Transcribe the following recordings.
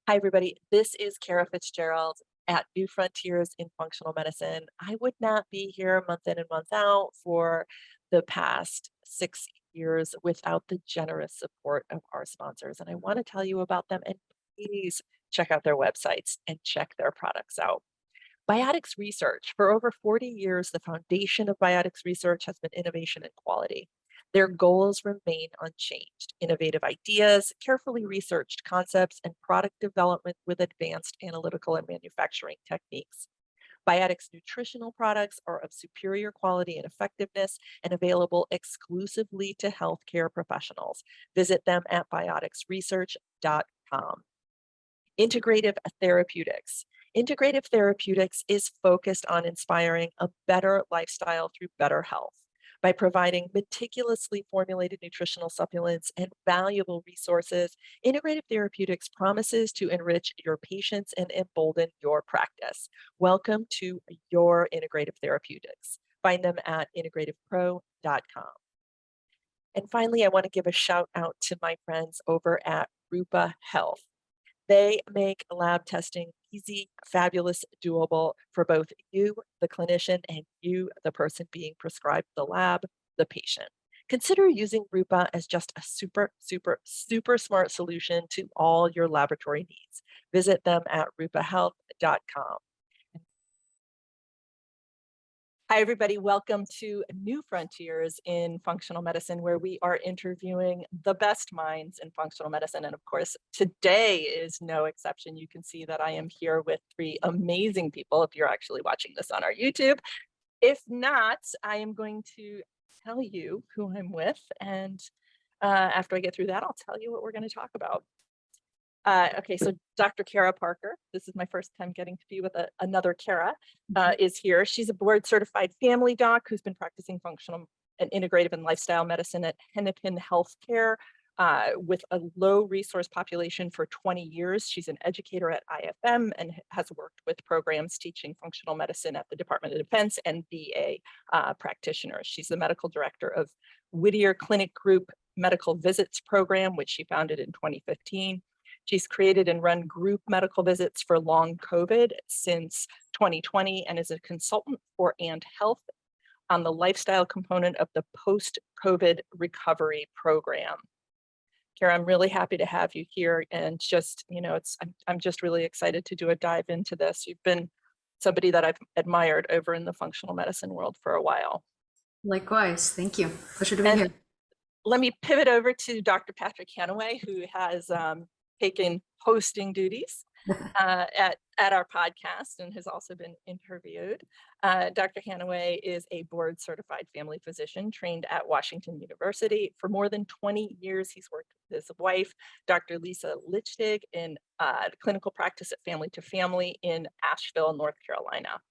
Hi, everybody. This is Kara Fitzgerald at New Frontiers in Functional Medicine. I would not be here month in and month out for the past 6 years without the generous support of our sponsors. And I want to tell you about them. And please check out their websites and check their products out. Biotics research. For over 40 years, the foundation of biotics research has been innovation and quality. Their goals remain unchanged: innovative ideas, carefully researched concepts, and product development with advanced analytical and manufacturing techniques. Biotics nutritional products are of superior quality and effectiveness and available exclusively to healthcare professionals. Visit them at bioticsresearch.com. Integrative therapeutics. Integrative therapeutics is focused on inspiring a better lifestyle through better health. By providing meticulously formulated nutritional supplements and valuable resources, Integrative Therapeutics promises to enrich your patients and embolden your practice. Welcome to your Integrative Therapeutics. Find them at integrativepro.com. And finally, I want to give a shout out to my friends over at Rupa Health. They make lab testing easy, fabulous, doable for both you, the clinician, and you, the person being prescribed the lab, the patient. Consider using Rupa as just a super smart solution to all your laboratory needs. Visit them at rupahealth.com. Hi, everybody. Welcome to New Frontiers in Functional Medicine, where we are interviewing the best minds in functional medicine. And of course, today is no exception. You can see that I am here with three amazing people if you're actually watching this on our YouTube. If not, I am going to tell you who I'm with. And after I get through that, I'll tell you what we're going to talk about. Okay, so Dr. Kara Parker, this is my first time getting to be with another Kara, is here. She's a board certified family doc who's been practicing functional and integrative and lifestyle medicine at Hennepin Healthcare with a low resource population for 20 years. She's an educator at IFM and has worked with programs teaching functional medicine at the Department of Defense and VA practitioners. She's the medical director of Whittier Clinic Group Medical Visits Program, which she founded in 2015. She's created and run group medical visits for LongCOVID since 2020 and is a consultant for And Health on the lifestyle component of the post-COVID recovery program. Kara, I'm really happy to have you here, and just, I'm just really excited to do a dive into this. You've been somebody that I've admired over in the functional medicine world for a while. Likewise, thank you. Pleasure to be here. Let me pivot over to Dr. Patrick Hanaway, who has taken hosting duties at our podcast and has also been interviewed. Dr. Hanaway is a board certified family physician trained at Washington University. For more than 20 years, he's worked with his wife, Dr. Lisa Lichtig, in clinical practice at Family to Family in Asheville, North Carolina.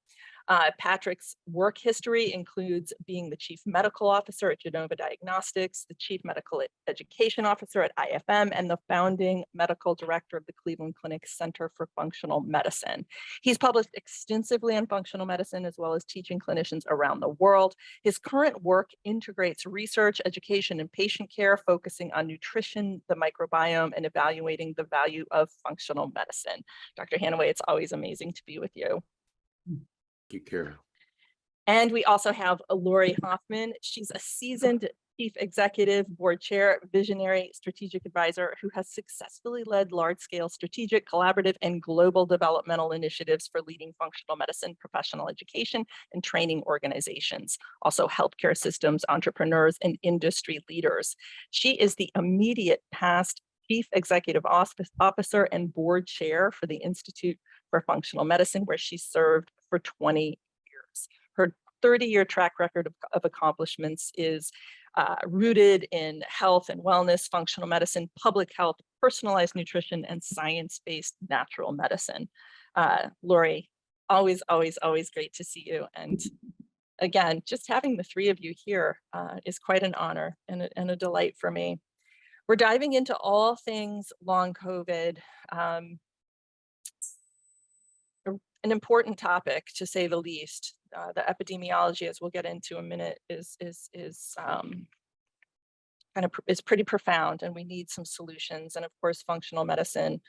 Patrick's work history includes being the chief medical officer at Genova Diagnostics, the chief medical education officer at IFM, and the founding medical director of the Cleveland Clinic Center for Functional Medicine. He's published extensively on functional medicine as well as teaching clinicians around the world. His current work integrates research, education, and patient care, focusing on nutrition, the microbiome, and evaluating the value of functional medicine. Dr. Hanaway, it's always amazing to be with you. You, Kara. And we also have Lori Hoffman. She's a seasoned chief executive, board chair, visionary, strategic advisor who has successfully led large-scale strategic, collaborative, and global developmental initiatives for leading functional medicine, professional education, and training organizations, also healthcare systems, entrepreneurs, and industry leaders. She is the immediate past chief executive officer and board chair for the Institute for Functional Medicine, where she served for 20 years. Her 30-year track record of accomplishments is rooted in health and wellness, functional medicine, public health, personalized nutrition, and science-based natural medicine. Lori, always great to see you. And again, just having the three of you here is quite an honor and a delight for me. We're diving into all things long COVID. An important topic, to say the least. The epidemiology, as we'll get into in a minute, is pretty profound, and we need some solutions. And of course, functional medicine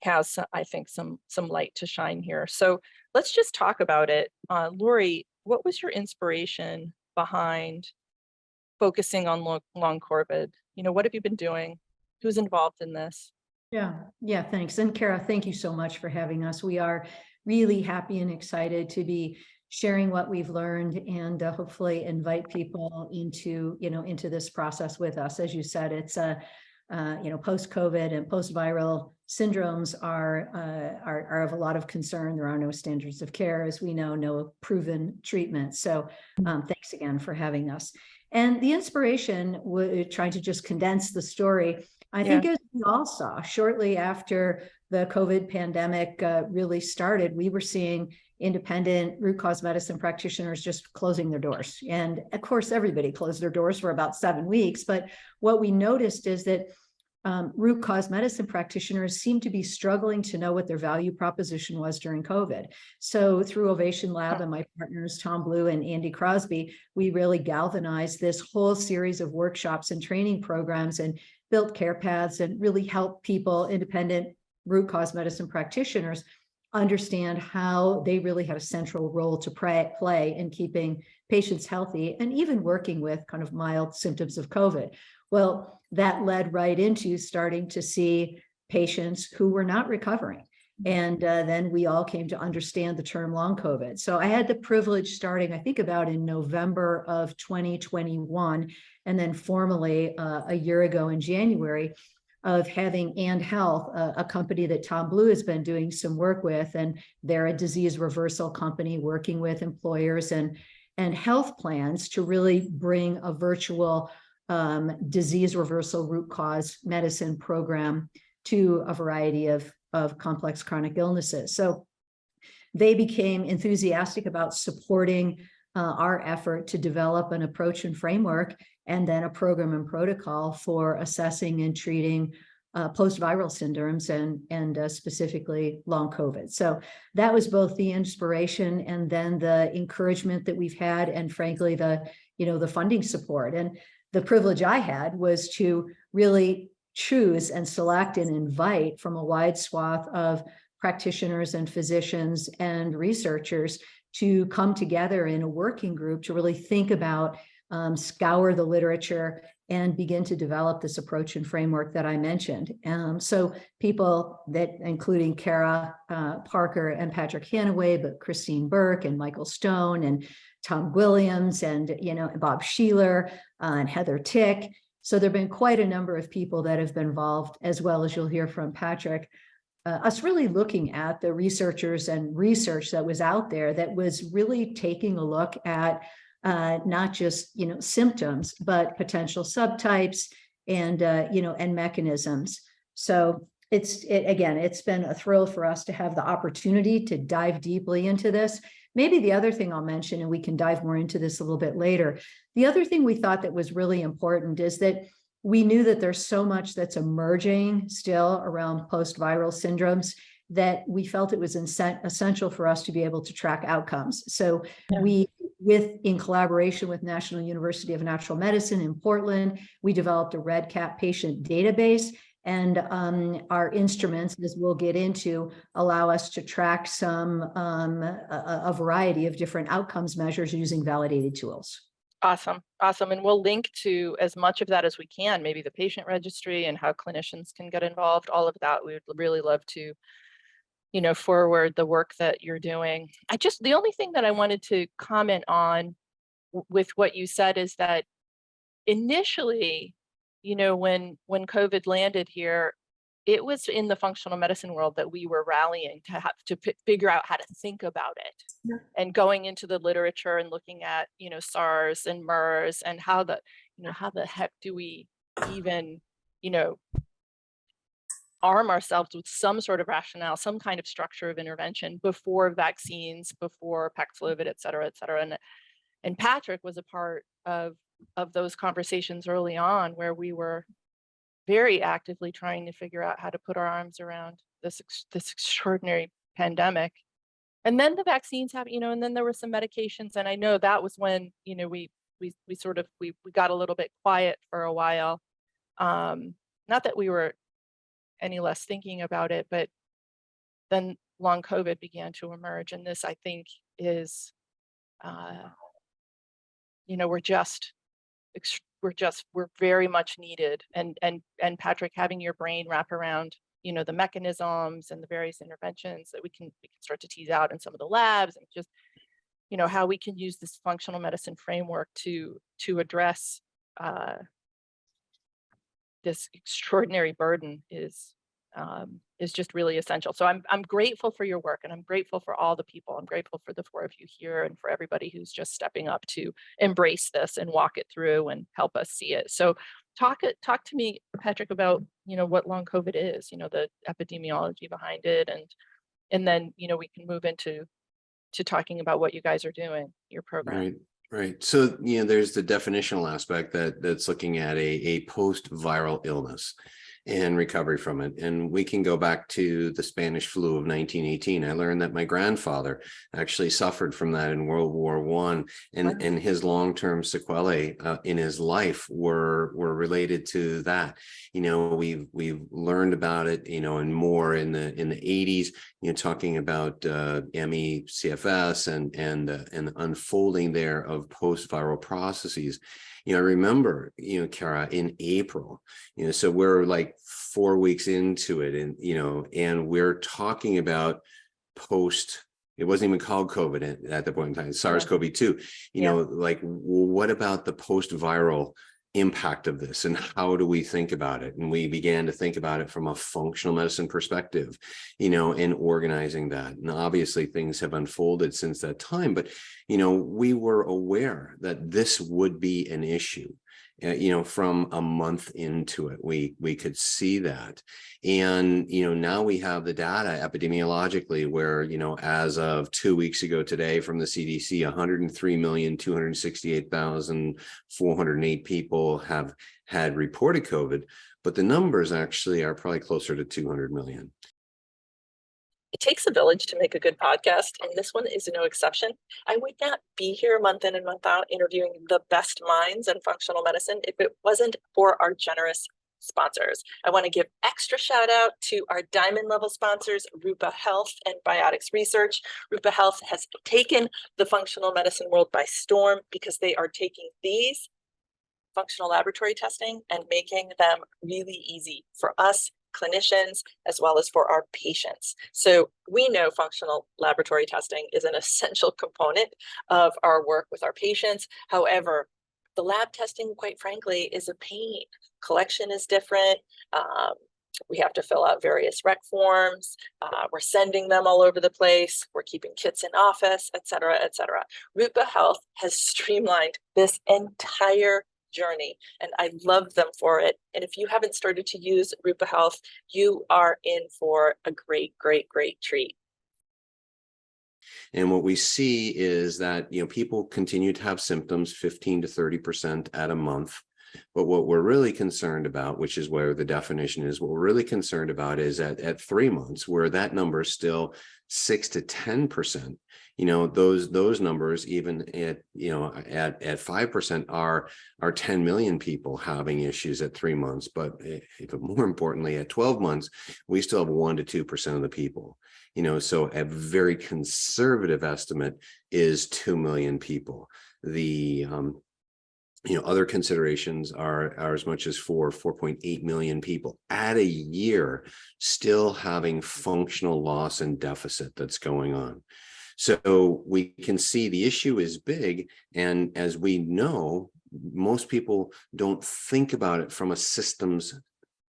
has, I think, some light to shine here. So let's just talk about it. Lori, what was your inspiration behind focusing on long COVID? What have you been doing? Who's involved in this? Yeah, thanks. And Kara, thank you so much for having us. We are really happy and excited to be sharing what we've learned and hopefully invite people into this process with us. As you said, it's post-COVID and post-viral syndromes are of a lot of concern. There are no standards of care, as we know, no proven treatment. So thanks again for having us. And the inspiration, trying to just condense the story, I think as we all saw, shortly after the COVID pandemic really started, we were seeing independent root cause medicine practitioners just closing their doors. And of course, everybody closed their doors for about 7 weeks. But what we noticed is that root cause medicine practitioners seem to be struggling to know what their value proposition was during COVID. So through Ovation Lab and my partners, Tom Blue and Andy Crosby, we really galvanized this whole series of workshops and training programs and built care paths and really helped people, independent root cause medicine practitioners, understand how they really had a central role to play in keeping patients healthy and even working with kind of mild symptoms of COVID. Well, that led right into starting to see patients who were not recovering. And then we all came to understand the term long COVID. So I had the privilege starting, I think about in November of 2021, and then formally a year ago in January, of having And Health, a company that Tom Blue has been doing some work with, and they're a disease reversal company working with employers and health plans to really bring a virtual disease reversal root cause medicine program to a variety of complex chronic illnesses. So they became enthusiastic about supporting our effort to develop an approach and framework, and then a program and protocol for assessing and treating post-viral syndromes and specifically long COVID. So that was both the inspiration and then the encouragement that we've had, and frankly, the funding support. And the privilege I had was to really choose and select and invite from a wide swath of practitioners and physicians and researchers to come together in a working group to really think about, scour the literature and begin to develop this approach and framework that I mentioned. So people that, including Kara Parker and Patrick Hanaway, but Christine Burke and Michael Stone and Tom Williams and Bob Sheeler and Heather Tick. So there have been quite a number of people that have been involved, as well as you'll hear from Patrick. Us really looking at the researchers and research that was out there that was really taking a look at not just symptoms, but potential subtypes and and mechanisms. So it's been a thrill for us to have the opportunity to dive deeply into this. Maybe the other thing I'll mention, and we can dive more into this a little bit later, the other thing we thought that was really important is that we knew that there's so much that's emerging still around post-viral syndromes that we felt it was essential for us to be able to track outcomes. So in collaboration with National University of Natural Medicine in Portland, we developed a REDCap patient database, and our instruments, as we'll get into, allow us to track a variety of different outcomes measures using validated tools. Awesome. And we'll link to as much of that as we can, maybe the patient registry and how clinicians can get involved, all of that. We would really love to forward the work that you're doing. The only thing that I wanted to comment on with what you said is that initially, when COVID landed here, it was in the functional medicine world that we were rallying to have to figure out how to think about it, and going into the literature and looking at, SARS and MERS and how the heck do we even, arm ourselves with some sort of rationale, some kind of structure of intervention before vaccines, before Paxlovid, et cetera, et cetera. And Patrick was a part of those conversations early on, where we were very actively trying to figure out how to put our arms around this extraordinary pandemic. And then the vaccines have, and then there were some medications. And I know that was when, we got a little bit quiet for a while. Not that we were any less thinking about it, but then long COVID began to emerge. And this, I think, is, we're very much needed. And Patrick, having your brain wrap around, the mechanisms and the various interventions that we can start to tease out in some of the labs, and just, how we can use this functional medicine framework to address this extraordinary burden is just really essential. So I'm grateful for your work, and I'm grateful for all the people. I'm grateful for the 4 of you here, and for everybody who's just stepping up to embrace this and walk it through and help us see it. So talk to me, Patrick, about what long COVID is, the epidemiology behind it, and then we can move into talking about what you guys are doing, your program. Right. So, there's the definitional aspect that's looking at a post-viral illness and recovery from it. And we can go back to the Spanish flu of 1918. I learned that my grandfather actually suffered from that in World War I, and his long-term sequelae in his life were related to that. We've learned about it, and more in the 80s, talking about ME/CFS and the unfolding there of post-viral processes. I remember, Kara, in April, so we're like 4 weeks into it, and we're talking about it wasn't even called COVID at the point in time, SARS-CoV-2, like, what about the post-viral impact of this, and how do we think about it? And we began to think about it from a functional medicine perspective, and organizing that. And obviously things have unfolded since that time, but we were aware that this would be an issue. From a month into it, we could see that. And, now we have the data epidemiologically where, as of 2 weeks ago today from the CDC, 103,268,408 people have had reported COVID, but the numbers actually are probably closer to 200 million. It takes a village to make a good podcast, and this one is no exception. I would not be here month in and month out interviewing the best minds in functional medicine if it wasn't for our generous sponsors. I want to give extra shout out to our diamond level sponsors, Rupa Health and Biotics Research. Rupa Health has taken the functional medicine world by storm, because they are taking these functional laboratory testing and making them really easy for us clinicians as well as for our patients. So we know functional laboratory testing is an essential component of our work with our patients. However, the lab testing, quite frankly, is a pain. Collection is different. We have to fill out various rec forms. We're sending them all over the place. We're keeping kits in office, et cetera, et cetera. Rupa Health has streamlined this entire journey, and I love them for it. And if you haven't started to use Rupa Health, you are in for a great, great, great treat. And what we see is that, people continue to have symptoms 15 to 30% at a month. But what we're really concerned about, which is where the definition is, what we're really concerned about is at 3 months, where that number is still 6 to 10%. Those numbers, even at 5%, are 10 million people having issues at 3 months. But more importantly, at 12 months, we still have 1 to 2% of the people. So a very conservative estimate is 2 million people. The other considerations are as much as 4.8 million people at a year still having functional loss and deficit that's going on. So we can see the issue is big. And as we know, most people don't think about it from a systems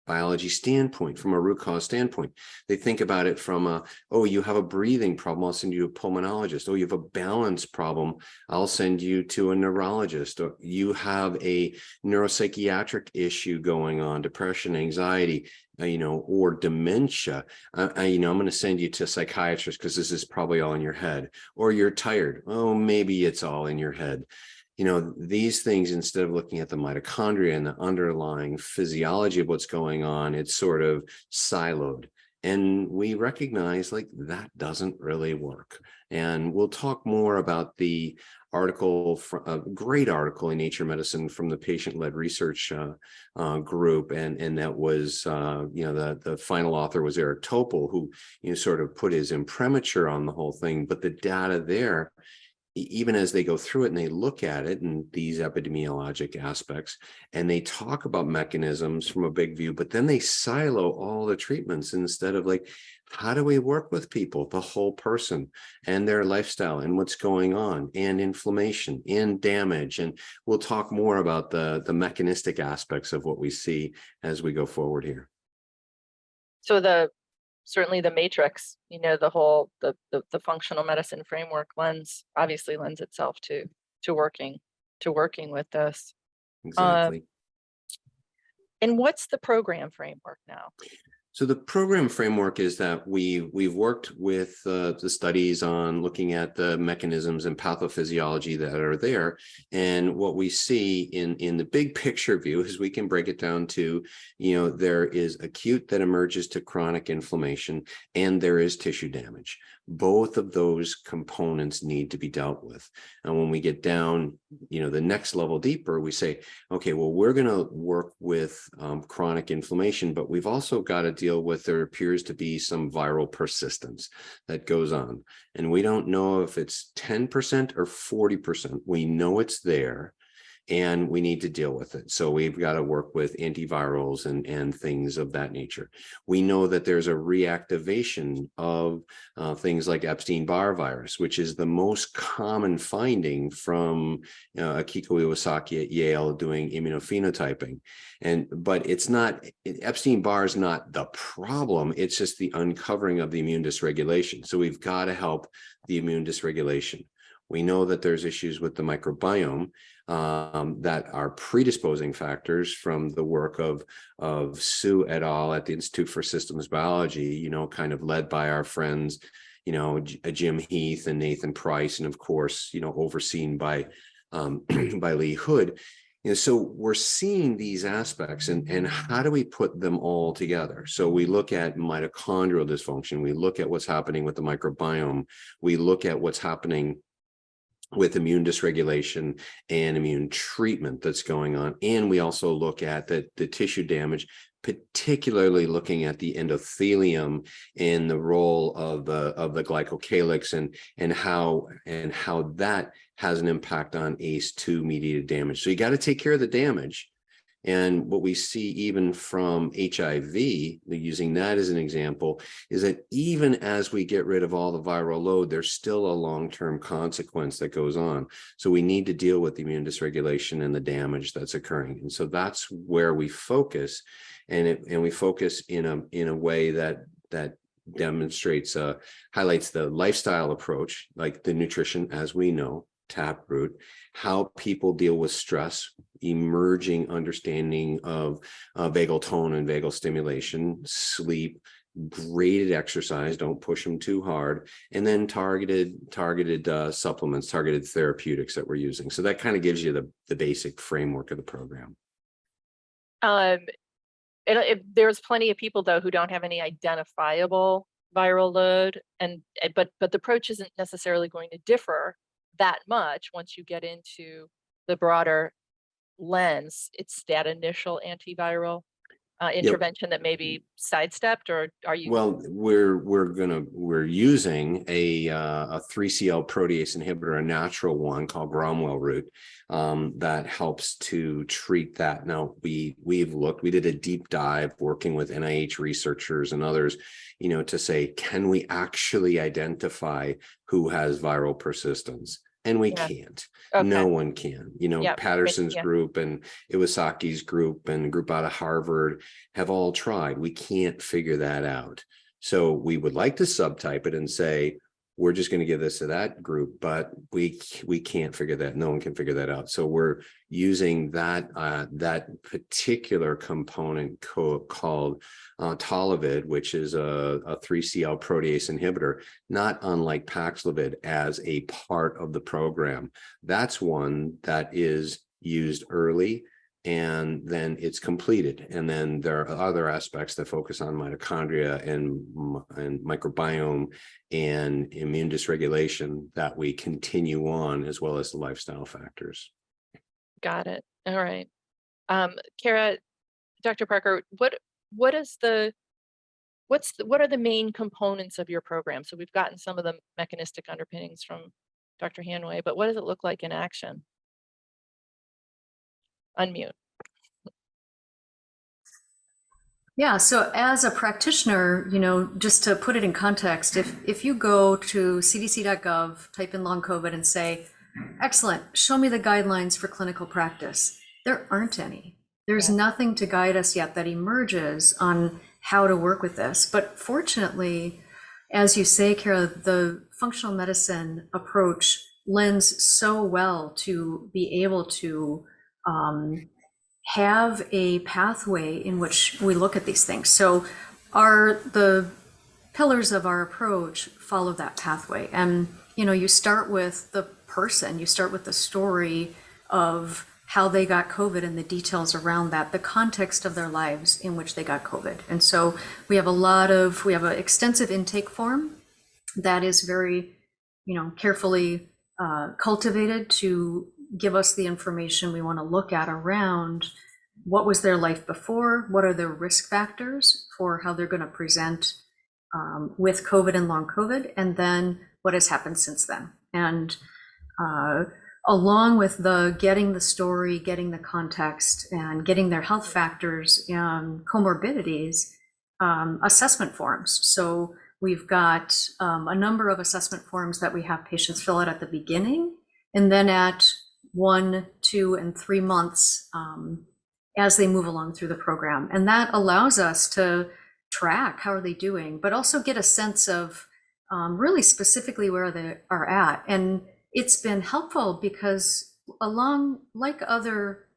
biology standpoint, from a root cause standpoint. They think about it from you have a breathing problem, I'll send you to a pulmonologist. Oh, you have a balance problem, I'll send you to a neurologist. Or you have a neuropsychiatric issue going on, depression, anxiety, or dementia. I'm going to send you to a psychiatrist because this is probably all in your head. Or you're tired. Oh, maybe it's all in your head. These things, instead of looking at the mitochondria and the underlying physiology of what's going on, it's sort of siloed. And we recognize like that doesn't really work. And we'll talk more about the article, a great article in Nature Medicine from the patient-led research group, and that was the final author was Eric Topol, who sort of put his imprimatur on the whole thing. But the data there, even as they go through it and they look at it and these epidemiologic aspects, and they talk about mechanisms from a big view, but then they silo all the treatments instead of like, how do we work with people, the whole person and their lifestyle and what's going on, and inflammation and damage. And we'll talk more about the mechanistic aspects of what we see as we go forward here. So certainly the matrix, the whole the functional medicine framework obviously lends itself to working with this. Exactly. And what's the program framework now? So the program framework is that we've worked with the studies on looking at the mechanisms and pathophysiology that are there. And what we see in the big picture view is we can break it down to, there is acute that emerges to chronic inflammation, and there is tissue damage. Both of those components need to be dealt with. And when we get down, the next level deeper, we say, okay, well, we're going to work with chronic inflammation, but we've also got to deal with, there appears to be some viral persistence that goes on. And we don't know if it's 10% or 40%. We know it's there, and we need to deal with it. So we've got to work with antivirals and things of that nature. We know that there's a reactivation of things like Epstein-Barr virus, which is the most common finding from Akiko Iwasaki at Yale doing immunophenotyping. But it's not, Epstein-Barr is not the problem. It's just the uncovering of the immune dysregulation. So we've got to help the immune dysregulation. We know that there's issues with the microbiome that are predisposing factors from the work of Sue et al. At the Institute for Systems Biology, kind of led by our friends, Jim Heath and Nathan Price, and of course, overseen by by Lee Hood. So we're seeing these aspects, and how do we put them all together? So we look at mitochondrial dysfunction, we look at what's happening with the microbiome, we look at what's happening with immune dysregulation and immune treatment that's going on. And we also look at the tissue damage, particularly looking at the endothelium and the role of the glycocalyx and how that has an impact on ACE2 mediated damage. So you got to take care of the damage. And what we see even from HIV, using that as an example, is that even as we get rid of all the viral load, there's still a long-term consequence that goes on. So we need to deal with the immune dysregulation and the damage that's occurring. And so that's where we focus, and we focus in a way that demonstrates, highlights the lifestyle approach, like the nutrition, as we know, Taproot, how people deal with stress, emerging understanding of vagal tone and vagal stimulation, sleep, graded exercise, don't push them too hard, and then targeted supplements, targeted therapeutics that we're using. So that kind of gives you the basic framework of the program. There's plenty of people though who don't have any identifiable viral load, but the approach isn't necessarily going to differ that much once you get into the broader lens. It's that initial antiviral intervention that may be sidestepped, or are you? Well, we're using a 3CL protease inhibitor, a natural one called Bromwell root, that helps to treat that. Now we did a deep dive working with NIH researchers and others, to say, can we actually identify who has viral persistence? And we can't. Okay. No one can. Patterson's group and Iwasaki's group and a group out of Harvard have all tried. We can't figure that out. So we would like to subtype it and say, we're just going to give this to that group, but we can't figure that. No one can figure that out. So we're using that particular component called Tolavid, which is a 3CL protease inhibitor, not unlike Paxlovid, as a part of the program. That's one that is used early, and then it's completed. And then there are other aspects that focus on mitochondria and microbiome and immune dysregulation that we continue on, as well as the lifestyle factors. Got it. All right. Kara, Dr. Parker, what are the main components of your program? So we've gotten some of the mechanistic underpinnings from Dr. Hanway, but what does it look like in action? Unmute. Yeah, so as a practitioner, just to put it in context, if you go to cdc.gov, type in long COVID and say, excellent, show me the guidelines for clinical practice, there aren't any. There's nothing to guide us yet that emerges on how to work with this. But fortunately, as you say, Kara, the functional medicine approach lends so well to be able to have a pathway in which we look at these things. So the pillars of our approach follow that pathway. And, you start with the person, you start with the story of how they got COVID and the details around that, the context of their lives in which they got COVID. And so we have an extensive intake form that is very, carefully cultivated to give us the information we want to look at around what was their life before, what are their risk factors for how they're going to present with COVID and long COVID, and then what has happened since then. And along with getting the story, getting the context, and getting their health factors and comorbidities, assessment forms. So we've got a number of assessment forms that we have patients fill out at the beginning, and then at 1, 2, and 3 months as they move along through the program. And that allows us to track how are they doing, but also get a sense of really specifically where they are at. And it's been helpful because like other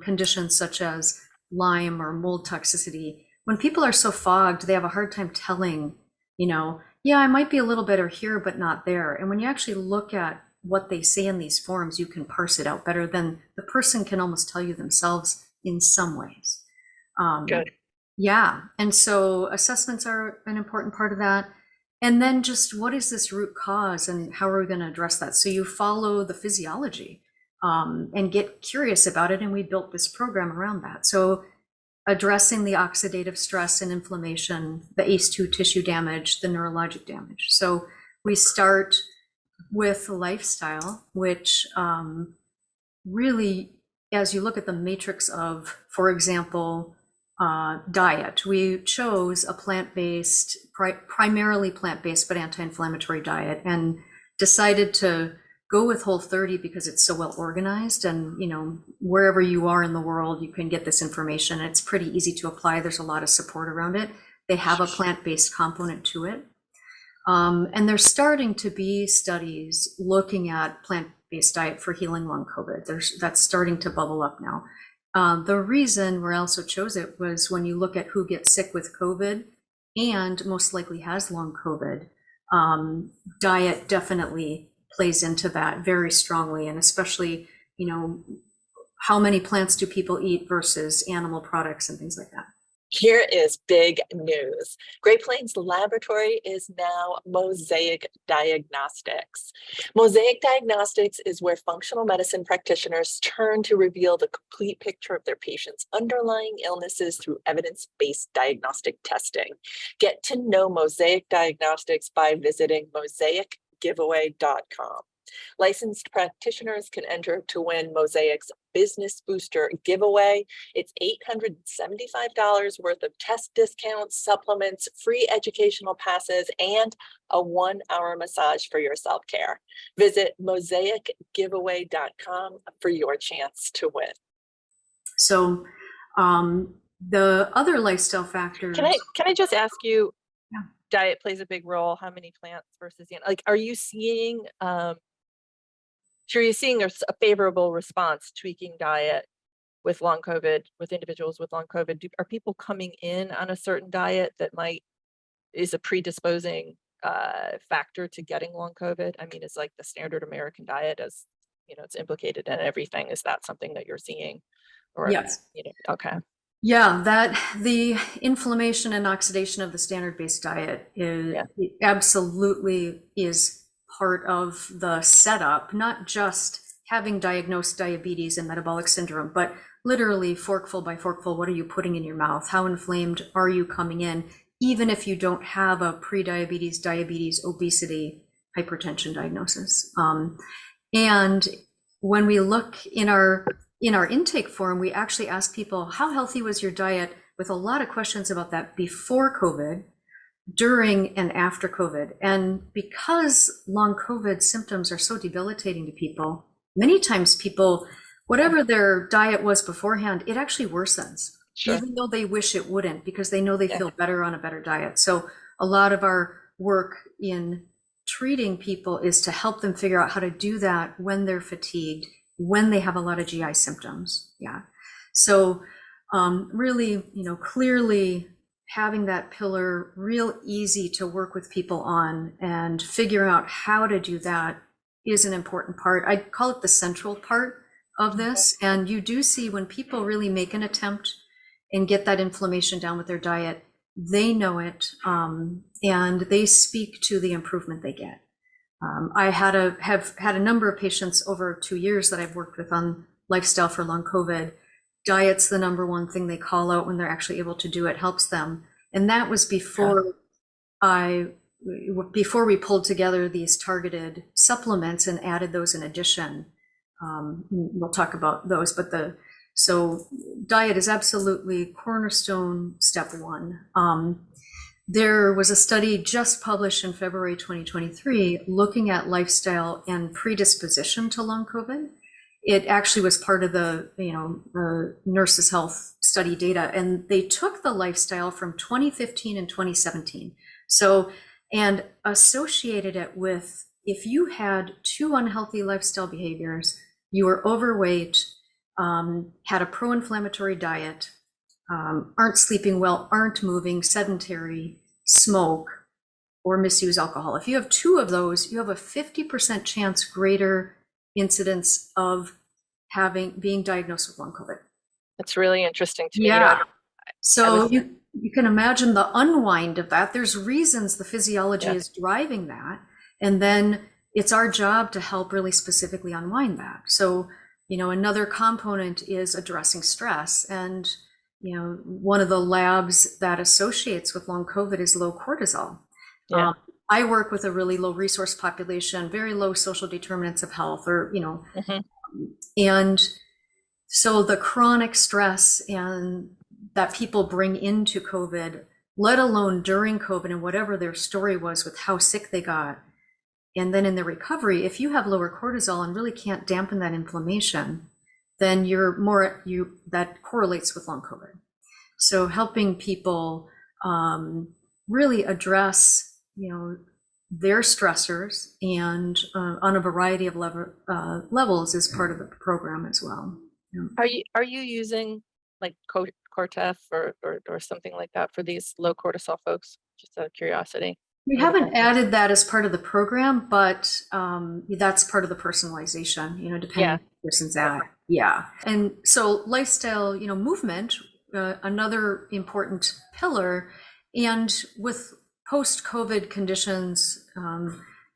conditions such as Lyme or mold toxicity, when people are so fogged, they have a hard time telling, yeah, I might be a little better here, but not there. And when you actually look at what they say in these forms, you can parse it out better than the person can almost tell you themselves in some ways. Good. Yeah, and so assessments are an important part of that. And then just what is this root cause and how are we going to address that? So you follow the physiology and get curious about it. And we built this program around that. So addressing the oxidative stress and inflammation, the ACE2 tissue damage, the neurologic damage. So we start with lifestyle, which really, as you look at the matrix of, for example, diet, we chose a plant-based, primarily plant-based, but anti-inflammatory diet, and decided to go with Whole30 because it's so well organized, and wherever you are in the world, you can get this information. It's pretty easy to apply. There's a lot of support around it. They have a plant-based component to it. And there's starting to be studies looking at plant-based diet for healing long COVID. That's starting to bubble up now. The reason we also chose it was when you look at who gets sick with COVID and most likely has long COVID, diet definitely plays into that very strongly, and especially, how many plants do people eat versus animal products and things like that. Here is big news. Great Plains Laboratory is now Mosaic Diagnostics. Mosaic Diagnostics is where functional medicine practitioners turn to reveal the complete picture of their patients' underlying illnesses through evidence-based diagnostic testing. Get to know Mosaic Diagnostics by visiting mosaicgiveaway.com. Licensed practitioners can enter to win Mosaic's Business Booster giveaway. It's $875 worth of test discounts, supplements, free educational passes, and a 1-hour massage for your self-care. Visit mosaicgiveaway.com for your chance to win. So the other lifestyle factors. Can I just ask you, Yeah. Diet plays a big role, how many plants versus, are you seeing you're seeing a favorable response tweaking diet with long COVID, with individuals with long COVID? Are people coming in on a certain diet that is a predisposing factor to getting long COVID? I mean, it's like the standard American diet, as it's implicated in everything. Is that something that you're seeing? Or, Yes. okay. Yeah, that the inflammation and oxidation of the standard-based diet is it absolutely is part of the setup, not just having diagnosed diabetes and metabolic syndrome, but literally forkful by forkful, what are you putting in your mouth? How inflamed are you coming in? Even if you don't have a pre-diabetes, diabetes, obesity, hypertension diagnosis. And when we look in our intake form, we actually ask people, how healthy was your diet, with a lot of questions about that before COVID, during and after COVID. And because long COVID symptoms are so debilitating to people, many times people, whatever their diet was beforehand, it actually worsens, even though they wish it wouldn't, because they know they feel better on a better diet. So a lot of our work in treating people is to help them figure out how to do that when they're fatigued, when they have a lot of GI symptoms. Yeah. So really, clearly having that pillar real easy to work with people on and figuring out how to do that is an important part. I call it the central part of this. And you do see when people really make an attempt and get that inflammation down with their diet, they know it, and they speak to the improvement they get. I have had a number of patients over 2 years that I've worked with on lifestyle for long COVID. Diet's the number one thing they call out when they're actually able to do it, helps them. And that was before we pulled together these targeted supplements and added those in addition. We'll talk about those, but so diet is absolutely cornerstone step one. There was a study just published in February 2023 looking at lifestyle and predisposition to long COVID. It actually was part of the Nurses Health study data, and they took the lifestyle from 2015 and 2017. So, and associated it with, if you had 2 unhealthy lifestyle behaviors, you were overweight, had a pro-inflammatory diet, aren't sleeping well, aren't moving, sedentary, smoke, or misuse alcohol. If you have 2 of those, you have a 50% chance greater incidence of being diagnosed with long COVID. That's really interesting to me. Yeah. So you can imagine the unwind of that. There's reasons the physiology is driving that. And then it's our job to help really specifically unwind that. So, another component is addressing stress. And, one of the labs that associates with long COVID is low cortisol. Yeah. I work with a really low resource population, very low social determinants of health, or, and so the chronic stress and that people bring into COVID, let alone during COVID and whatever their story was with how sick they got, and then in their recovery, if you have lower cortisol and really can't dampen that inflammation, then that correlates with long COVID. So helping people really address, their stressors and on a variety of levels is part of the program as well. Yeah. Are you using like Cortef or something like that for these low cortisol folks? Just out of curiosity. We haven't added that as part of the program, but that's part of the personalization, depending on the person's at. Yeah. And so lifestyle, movement, another important pillar. And with post-COVID conditions,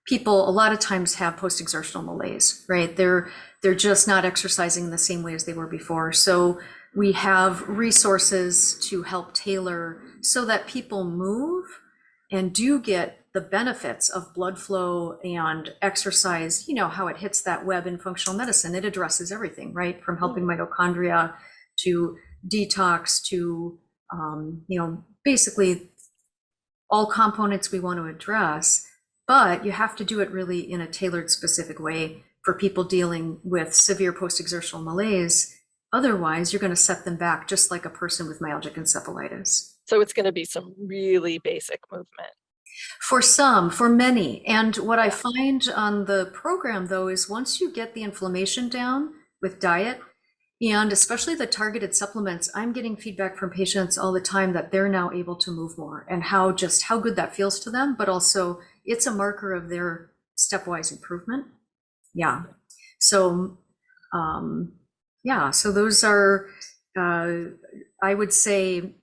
people a lot of times have post-exertional malaise, right? They're just not exercising in the same way as they were before. So we have resources to help tailor so that people move and do get the benefits of blood flow and exercise, how it hits that web in functional medicine. It addresses everything, right? From helping mitochondria to detox to, basically all components we want to address, but you have to do it really in a tailored, specific way for people dealing with severe post-exertional malaise. Otherwise, you're going to set them back just like a person with myalgic encephalitis. So it's going to be some really basic movement. For many. And what I find on the program, though, is once you get the inflammation down with diet, and especially the targeted supplements, I'm getting feedback from patients all the time that they're now able to move more, and how good that feels to them, but also it's a marker of their stepwise improvement. Yeah. So Yeah, so those are, I would say,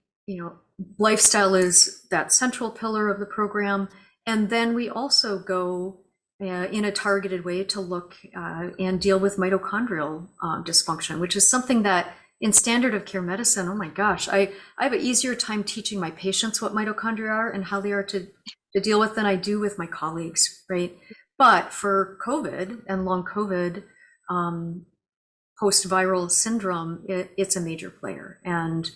lifestyle is that central pillar of the program. And then we also go in a targeted way to look and deal with mitochondrial dysfunction, which is something that in standard of care medicine, oh my gosh, I have an easier time teaching my patients what mitochondria are and how they are to deal with than I do with my colleagues, right? But for COVID and long COVID, post-viral syndrome, it's a major player. And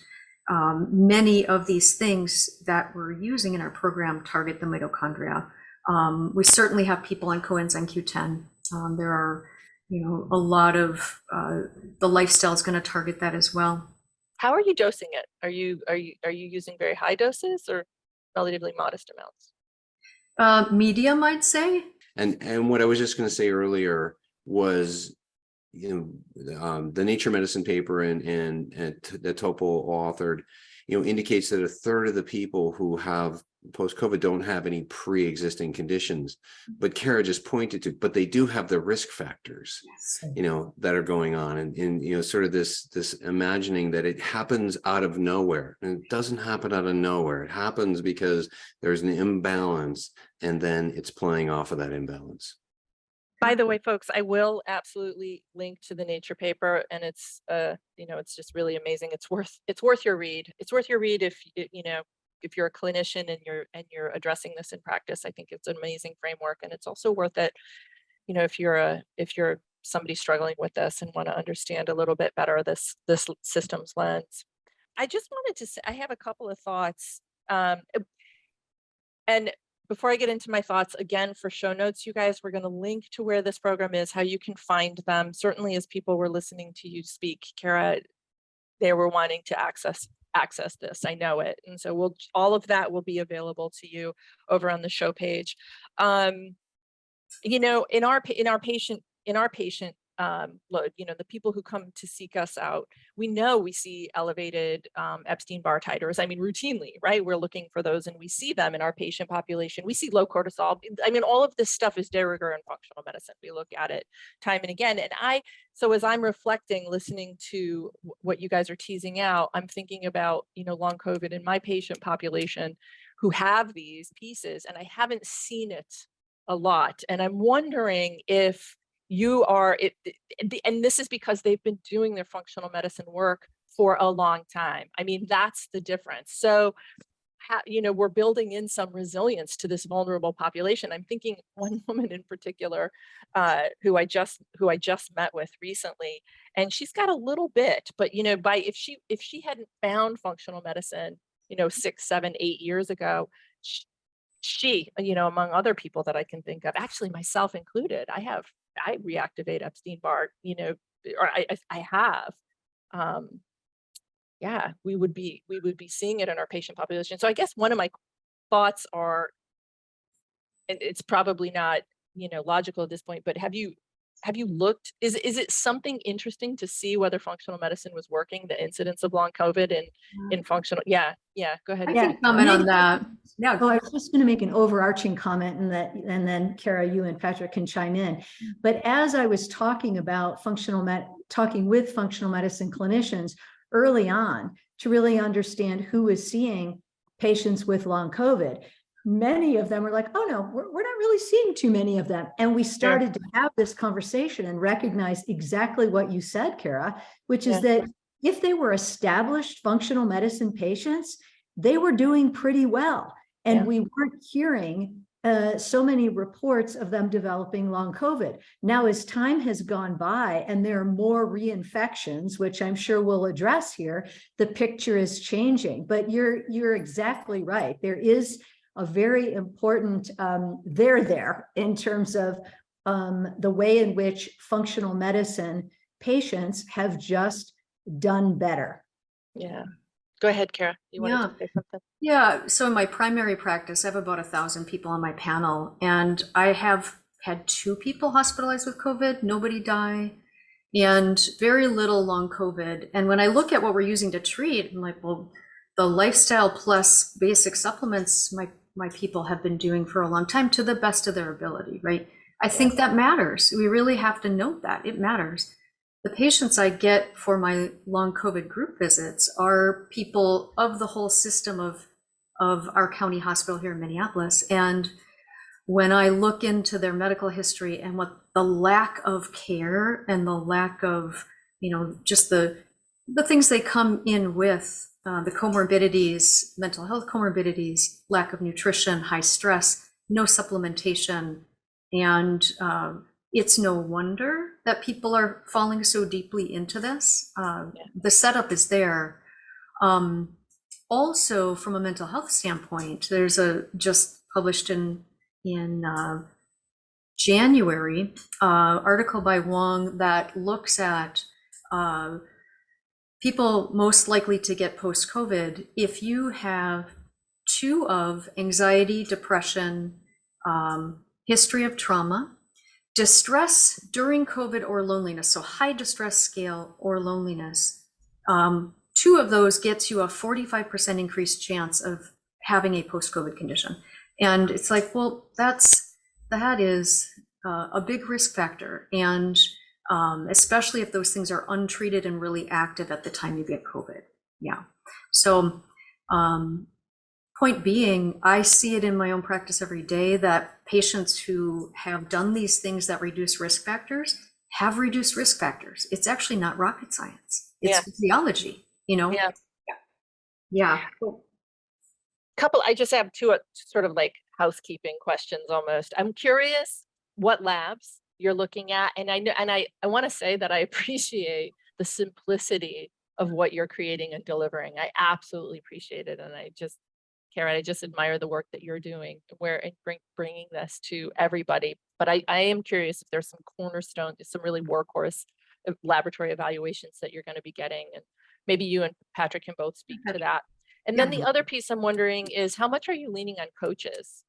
many of these things that we're using in our program target the mitochondria. We certainly have people on coenzyme Q10. There are, a lot of the lifestyle is going to target that as well. How are you dosing it? Are you using very high doses or relatively modest amounts? Medium, I'd say. And what I was just going to say earlier was, the Nature Medicine paper and the Topo authored, indicates that a third of the people who have post-COVID don't have any pre-existing conditions, but Kara just pointed to, but they do have the risk factors, that are going on, and sort of this imagining that it happens out of nowhere, and it doesn't happen out of nowhere. It happens because there's an imbalance, and then it's playing off of that imbalance. By the way, folks, I will absolutely link to the Nature paper, and it's it's just really amazing. It's worth your read. It's worth your read if if you're a clinician and you're addressing this in practice. I think it's an amazing framework, and it's also worth it, if you're somebody struggling with this and want to understand a little bit better this systems lens. I just wanted to say I have a couple of thoughts, and before I get into my thoughts, again, for show notes, you guys, we're going to link to where this program is, how you can find them. Certainly, as people were listening to you speak, Kara, they were wanting to access this. I know it, and so all of that will be available to you over on the show page. In our patient load, the people who come to seek us out, we see elevated Epstein-Barr titers. I mean, routinely, right? We're looking for those, and we see them in our patient population. We see low cortisol. I mean, all of this stuff is de rigueur in functional medicine. We look at it time and again. And so as I'm reflecting, listening to what you guys are teasing out, I'm thinking about, long COVID in my patient population who have these pieces, and I haven't seen it a lot. And I'm wondering if you are and this is because they've been doing their functional medicine work for a long time. I mean, that's the difference. So we're building in some resilience to this vulnerable population. I'm thinking one woman in particular who I just met with recently, and she's got a little bit, but if she hadn't found functional medicine 6, 7, 8 years ago, she among other people that I can think of, actually myself included, I reactivate Epstein-Barr, or I have. We would be seeing it in our patient population. So I guess one of my thoughts are, and it's probably not logical at this point, but have you looked? Is it something interesting to see whether functional medicine was working, the incidence of long COVID and in functional? Yeah. Go ahead. I can comment on that. Yeah. Oh, I was just going to make an overarching comment, and then Kara, you and Patrick can chime in. But as I was talking about talking with functional medicine clinicians early on to really understand who is seeing patients with long COVID, many of them were like, oh no, we're not really seeing too many of them. And we started to have this conversation and recognize exactly what you said, Kara, which is that if they were established functional medicine patients, they were doing pretty well. And we weren't hearing so many reports of them developing long COVID. Now, as time has gone by and there are more reinfections, which I'm sure we'll address here, the picture is changing. But you're exactly right. There is a very important there in terms of the way in which functional medicine patients have just done better. Yeah. Go ahead, Kara. You wanted to say something? Yeah. So in my primary practice, I have about 1,000 people on my panel, and I have had 2 people hospitalized with COVID, nobody die, and very little long COVID. And when I look at what we're using to treat, I'm like, well, the lifestyle plus basic supplements my people have been doing for a long time to the best of their ability, right? I think that matters. We really have to note that it matters. the patients I get for my long COVID group visits are people of the whole system of our county hospital here in Minneapolis. And when I look into their medical history and what the lack of care and the lack of, just the things they come in with, the comorbidities, mental health comorbidities, lack of nutrition, high stress, no supplementation, and it's no wonder that people are falling so deeply into this. The setup is there. Also, from a mental health standpoint, there's a just published in January article by Wong that looks at people most likely to get post-COVID if you have 2 of anxiety, depression, history of trauma, distress during COVID, or loneliness. So high distress scale or loneliness. 2 of those gets you a 45% increased chance of having a post-COVID condition. And it's like, well, that is a big risk factor. And especially if those things are untreated and really active at the time you get COVID. Yeah. So point being, I see it in my own practice every day that patients who have done these things that reduce risk factors have reduced risk factors. It's actually not rocket science. It's physiology, Yeah. Yeah. I just have 2 sort of like housekeeping questions almost. I'm curious what labs you're looking at. And I know, and I want to say that I appreciate the simplicity of what you're creating and delivering. I absolutely appreciate it. And Karen, I just admire the work that you're doing and bringing this to everybody. But I am curious if there's some cornerstone, some really workhorse laboratory evaluations that you're going to be getting. And maybe you and Patrick can both speak to that. And then the other piece I'm wondering is, how much are you leaning on coaches?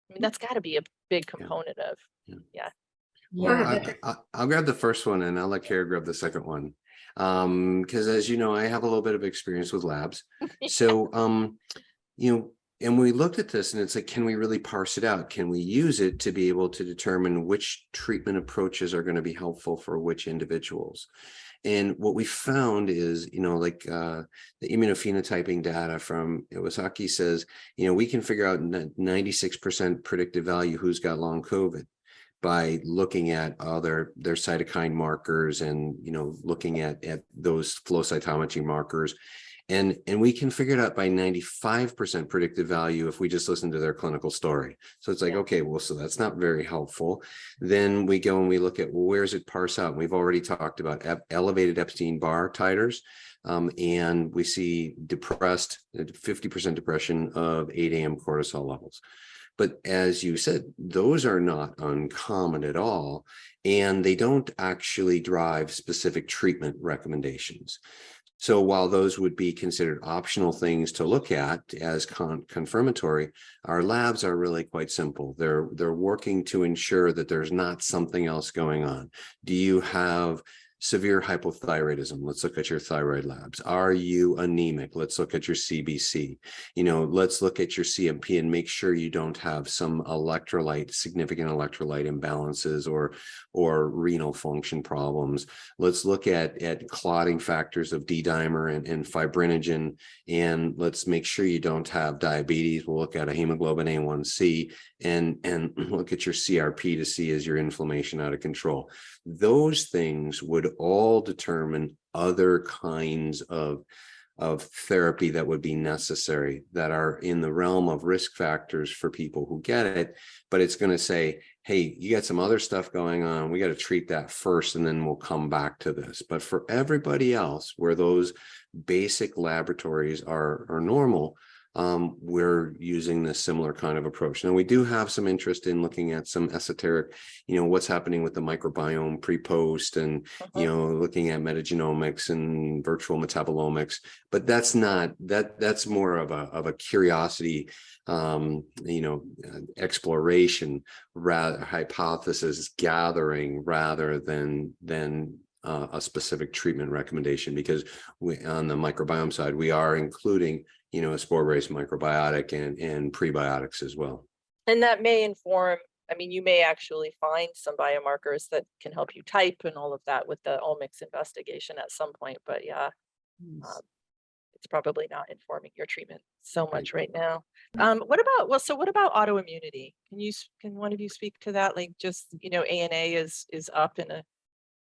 I mean, that's got to be a big component of, Well, I'll grab the first one and I'll let Kara grab the second one. Because as you know, I have a little bit of experience with labs. So, and we looked at this and it's like, can we really parse it out? Can we use it to be able to determine which treatment approaches are going to be helpful for which individuals? And what we found is, like the immunophenotyping data from Iwasaki says, we can figure out 96% predictive value who's got long COVID by looking at their cytokine markers and, looking at those flow cytometry markers. And we can figure it out by 95% predictive value if we just listen to their clinical story. So it's like, okay, well, so that's not very helpful. Then we go and we look at, well, where's it parse out? We've already talked about elevated Epstein-Barr titers, and we see 50% depression of 8 a.m. cortisol levels. But as you said, those are not uncommon at all, and they don't actually drive specific treatment recommendations. So while those would be considered optional things to look at as confirmatory, our labs are really quite simple. They're working to ensure that there's not something else going on. Do you have severe hypothyroidism? Let's look at your thyroid labs. Are you anemic? Let's look at your CBC. Let's look at your CMP and make sure you don't have some significant electrolyte imbalances or renal function problems. Let's look at clotting factors of D-dimer and fibrinogen, and let's make sure you don't have diabetes. We'll look at a hemoglobin A1C and look at your CRP to see is your inflammation out of control. Those things would all determine other kinds of therapy that would be necessary that are in the realm of risk factors for people who get it. But it's going to say, hey, you got some other stuff going on. We got to treat that first, and then we'll come back to this. But for everybody else, where those basic laboratories are normal, we're using this similar kind of approach. Now, we do have some interest in looking at some esoteric, what's happening with the microbiome pre-post and, looking at metagenomics and virtual metabolomics, but that's more of a curiosity, exploration, rather hypothesis gathering rather than a specific treatment recommendation, because on the microbiome side, we are including a spore-based microbiotic and prebiotics as well. And that may inform I mean, you may actually find some biomarkers that can help you type and all of that with the omics investigation at some point, but yeah, Yes. it's probably not informing your treatment so Right. much right now. Yeah. What about autoimmunity? Can one of you speak to that? Like, just, ANA is up in a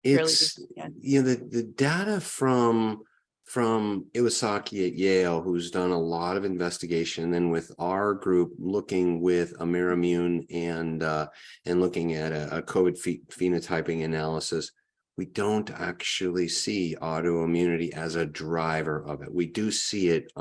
fairly It's, recent, yeah. the data from Iwasaki at Yale, who's done a lot of investigation, and with our group looking with Amerimmune and looking at a COVID phenotyping analysis, we don't actually see autoimmunity as a driver of it. We do see it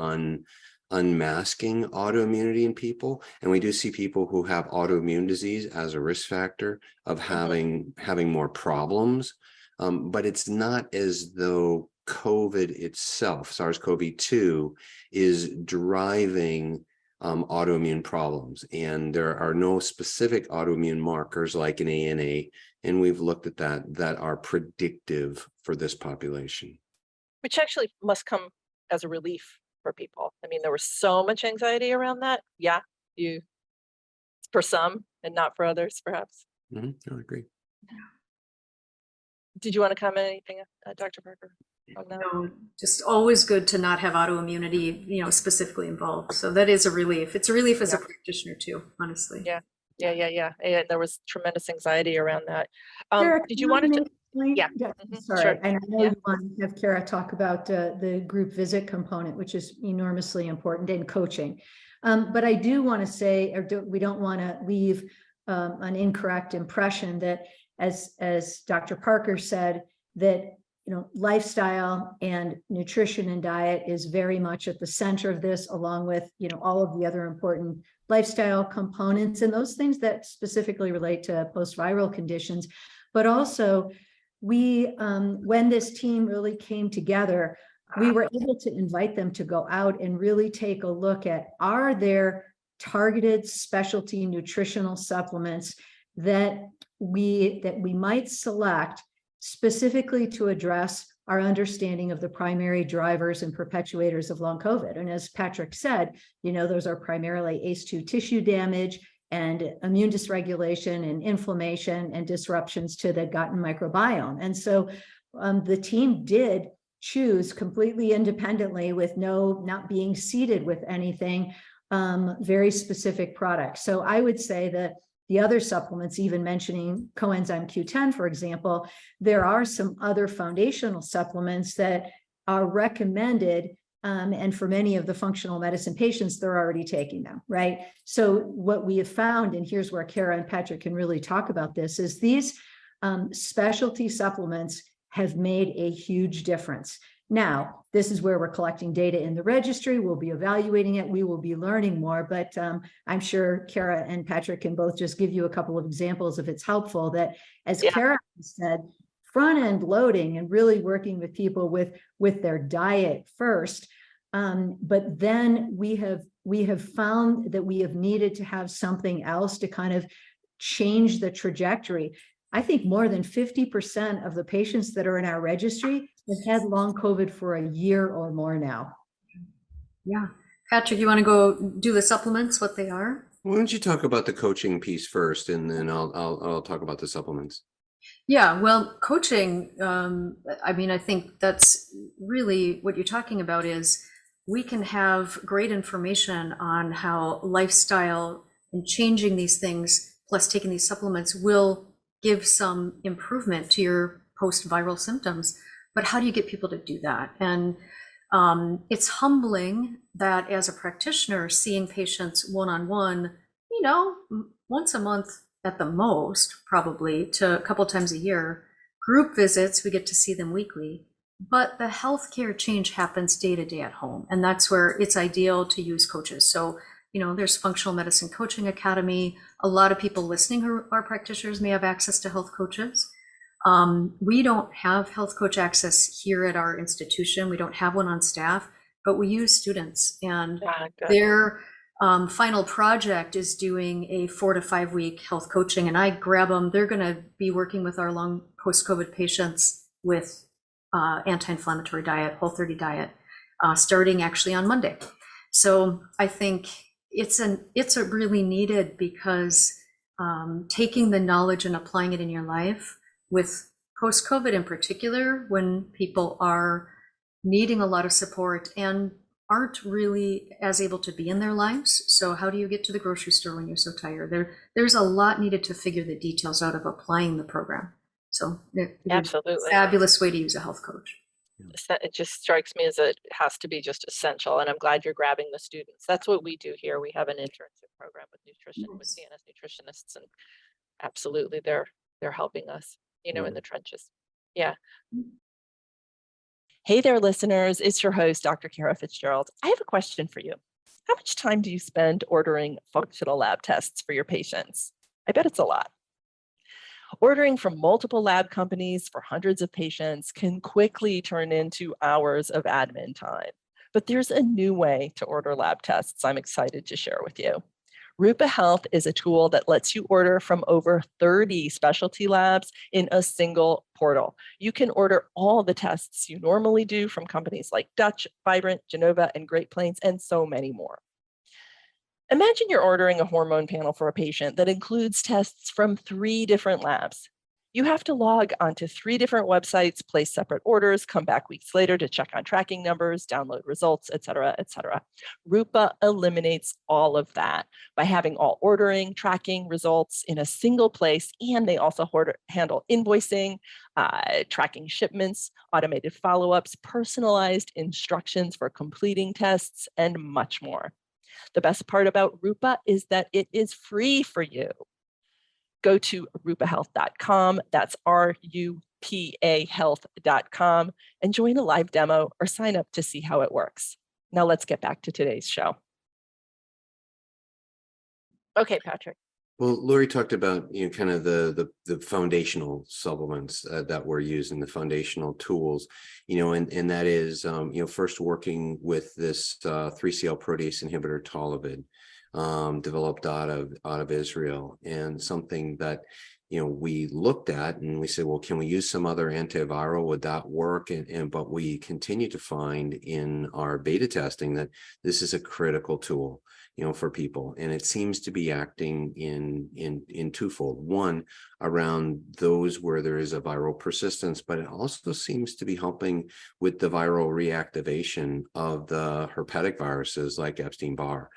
unmasking autoimmunity in people, and we do see people who have autoimmune disease as a risk factor of having more problems. But it's not as though COVID itself, SARS-CoV-2, is driving autoimmune problems. And there are no specific autoimmune markers like an ANA, and we've looked at that are predictive for this population. Which actually must come as a relief for people. I mean, there was so much anxiety around that. Yeah, for some and not for others, perhaps. I agree. Did you want to comment anything, Dr. Parker, on that? No, just always good to not have autoimmunity, specifically involved. So that is a relief. It's a relief as a practitioner too, honestly. Yeah. And there was tremendous anxiety around that. Kara, Did can you want to? explain? Yeah. Sorry, Sure. and I know Yeah. you want to have Kara talk about the group visit component, which is enormously important in coaching. But I do want to say, we don't want to leave an incorrect impression that, as Dr. Parker said, that lifestyle and nutrition and diet is very much at the center of this, along with all of the other important lifestyle components and those things that specifically relate to post-viral conditions. But also, when this team really came together, we were able to invite them to go out and really take a look at, are there targeted specialty nutritional supplements that we might select specifically to address our understanding of the primary drivers and perpetuators of long COVID. And as Patrick said, those are primarily ACE2 tissue damage and immune dysregulation and inflammation and disruptions to the gut and microbiome. And so the team did choose completely independently, with not being seeded with anything, very specific products. So I would say that the other supplements, even mentioning coenzyme Q10, for example, there are some other foundational supplements that are recommended. And for many of the functional medicine patients, they're already taking them, right? So what we have found, and here's where Kara and Patrick can really talk about this, is these specialty supplements have made a huge difference. Now, this is where we're collecting data in the registry. We'll be evaluating it. We will be learning more, but I'm sure Kara and Patrick can both just give you a couple of examples if it's helpful, that, as Kara said, front end loading and really working with people with their diet first. But then we have found that we have needed to have something else to kind of change the trajectory. I think more than 50% of the patients that are in our registry have had long COVID for a year or more now. Yeah. Patrick, you want to go do the supplements, what they are? Why don't you talk about the coaching piece first, and then I'll talk about the supplements. Yeah, well, coaching, I think that's really what you're talking about, is we can have great information on how lifestyle and changing these things, plus taking these supplements, will give some improvement to your post-viral symptoms. But how do you get people to do that? And it's humbling that as a practitioner, seeing patients one-on-one, once a month at the most, probably, to a couple times a year. Group visits, we get to see them weekly. But the healthcare change happens day to day at home. And that's where it's ideal to use coaches. So, there's Functional Medicine Coaching Academy. A lot of people listening who are practitioners may have access to health coaches. We don't have health coach access here at our institution. We don't have one on staff, but we use students, and their final project is doing a 4 to 5 week health coaching, and I grab them. They're going to be working with our long post-COVID patients with anti-inflammatory diet, Whole30 diet, starting actually on Monday. So I think it's a really needed, because taking the knowledge and applying it in your life with post-COVID in particular, when people are needing a lot of support and aren't really as able to be in their lives. So how do you get to the grocery store when you're so tired? There's a lot needed to figure the details out of applying the program. So it's a Absolutely. fabulous way to use a health coach. It just strikes me as it has to be just essential, and I'm glad you're grabbing the students. That's what we do here. We have an internship program with nutrition, with CNS nutritionists, and absolutely they're helping us, in the trenches. Yeah. Hey there, listeners. It's your host, Dr. Kara Fitzgerald. I have a question for you. How much time do you spend ordering functional lab tests for your patients? I bet it's a lot. Ordering from multiple lab companies for hundreds of patients can quickly turn into hours of admin time. But there's a new way to order lab tests I'm excited to share with you. Rupa Health is a tool that lets you order from over 30 specialty labs in a single portal. You can order all the tests you normally do from companies like Dutch, Vibrant, Genova, and Great Plains, and so many more. Imagine you're ordering a hormone panel for a patient that includes tests from 3 different labs. You have to log onto 3 different websites, place separate orders, come back weeks later to check on tracking numbers, download results, et cetera, et cetera. Rupa eliminates all of that by having all ordering, tracking, results in a single place, and they also handle invoicing, tracking shipments, automated follow-ups, personalized instructions for completing tests, and much more. The best part about Rupa is that it is free for you. Go to rupahealth.com, that's RUPA health.com, and join a live demo or sign up to see how it works. Now let's get back to today's show. Okay, Patrick. Well, Lori talked about kind of the foundational supplements that were used in the foundational tools, and that is first working with this 3CL protease inhibitor Tolivit, developed out of Israel, and something that we looked at and we said, well, can we use some other antiviral? Would that work? But we continue to find in our beta testing that this is a critical tool for people, and it seems to be acting in twofold. One, around those where there is a viral persistence, but it also seems to be helping with the viral reactivation of the herpetic viruses like Epstein-Barr.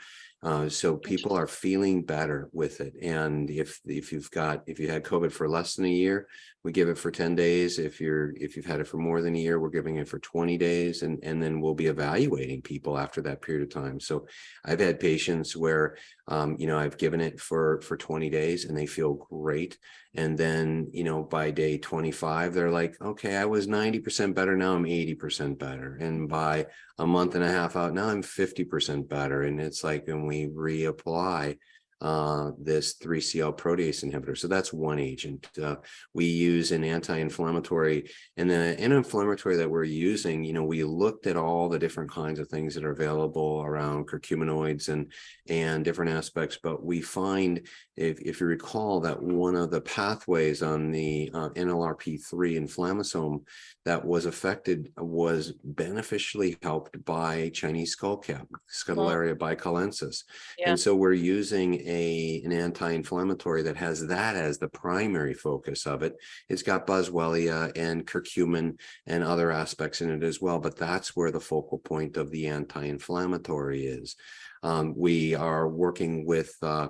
So people are feeling better with it. And if you had COVID for less than a year, we give it for 10 days. If you've had it for more than a year, we're giving it for 20 days. And then we'll be evaluating people after that period of time. So I've had patients where, I've given it for 20 days and they feel great. And then, by day 25, they're like, okay, I was 90% better. Now I'm 80% better. And by a month and a half out, now I'm 50% better. And it's like, when we reapply this 3CL protease inhibitor. So that's one agent. We use an anti-inflammatory, and the anti-inflammatory that we're using, we looked at all the different kinds of things that are available around curcuminoids and different aspects, but we find, if you recall, that one of the pathways on the NLRP3 inflammasome that was affected was beneficially helped by Chinese skullcap, Scutellaria bicalensis. Yeah. And so we're using an anti-inflammatory that has that as the primary focus of it. It's got boswellia and curcumin and other aspects in it as well, but that's where the focal point of the anti-inflammatory is. We are working with a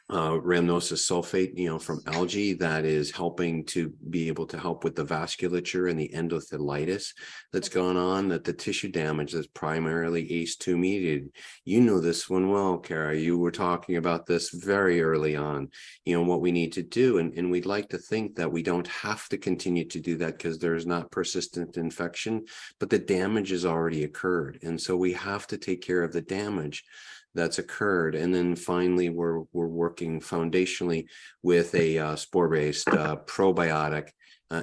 rhamnosus sulfate, from algae that is helping to be able to help with the vasculature and the endothelitis that's gone on, that the tissue damage that's primarily ACE2 mediated. You know this one well, Kara. You were talking about this very early on, what we need to do. And we'd like to think that we don't have to continue to do that because there's not persistent infection, but the damage has already occurred. And so we have to take care of the damage that's occurred. And then finally, we're working foundationally with a spore-based probiotic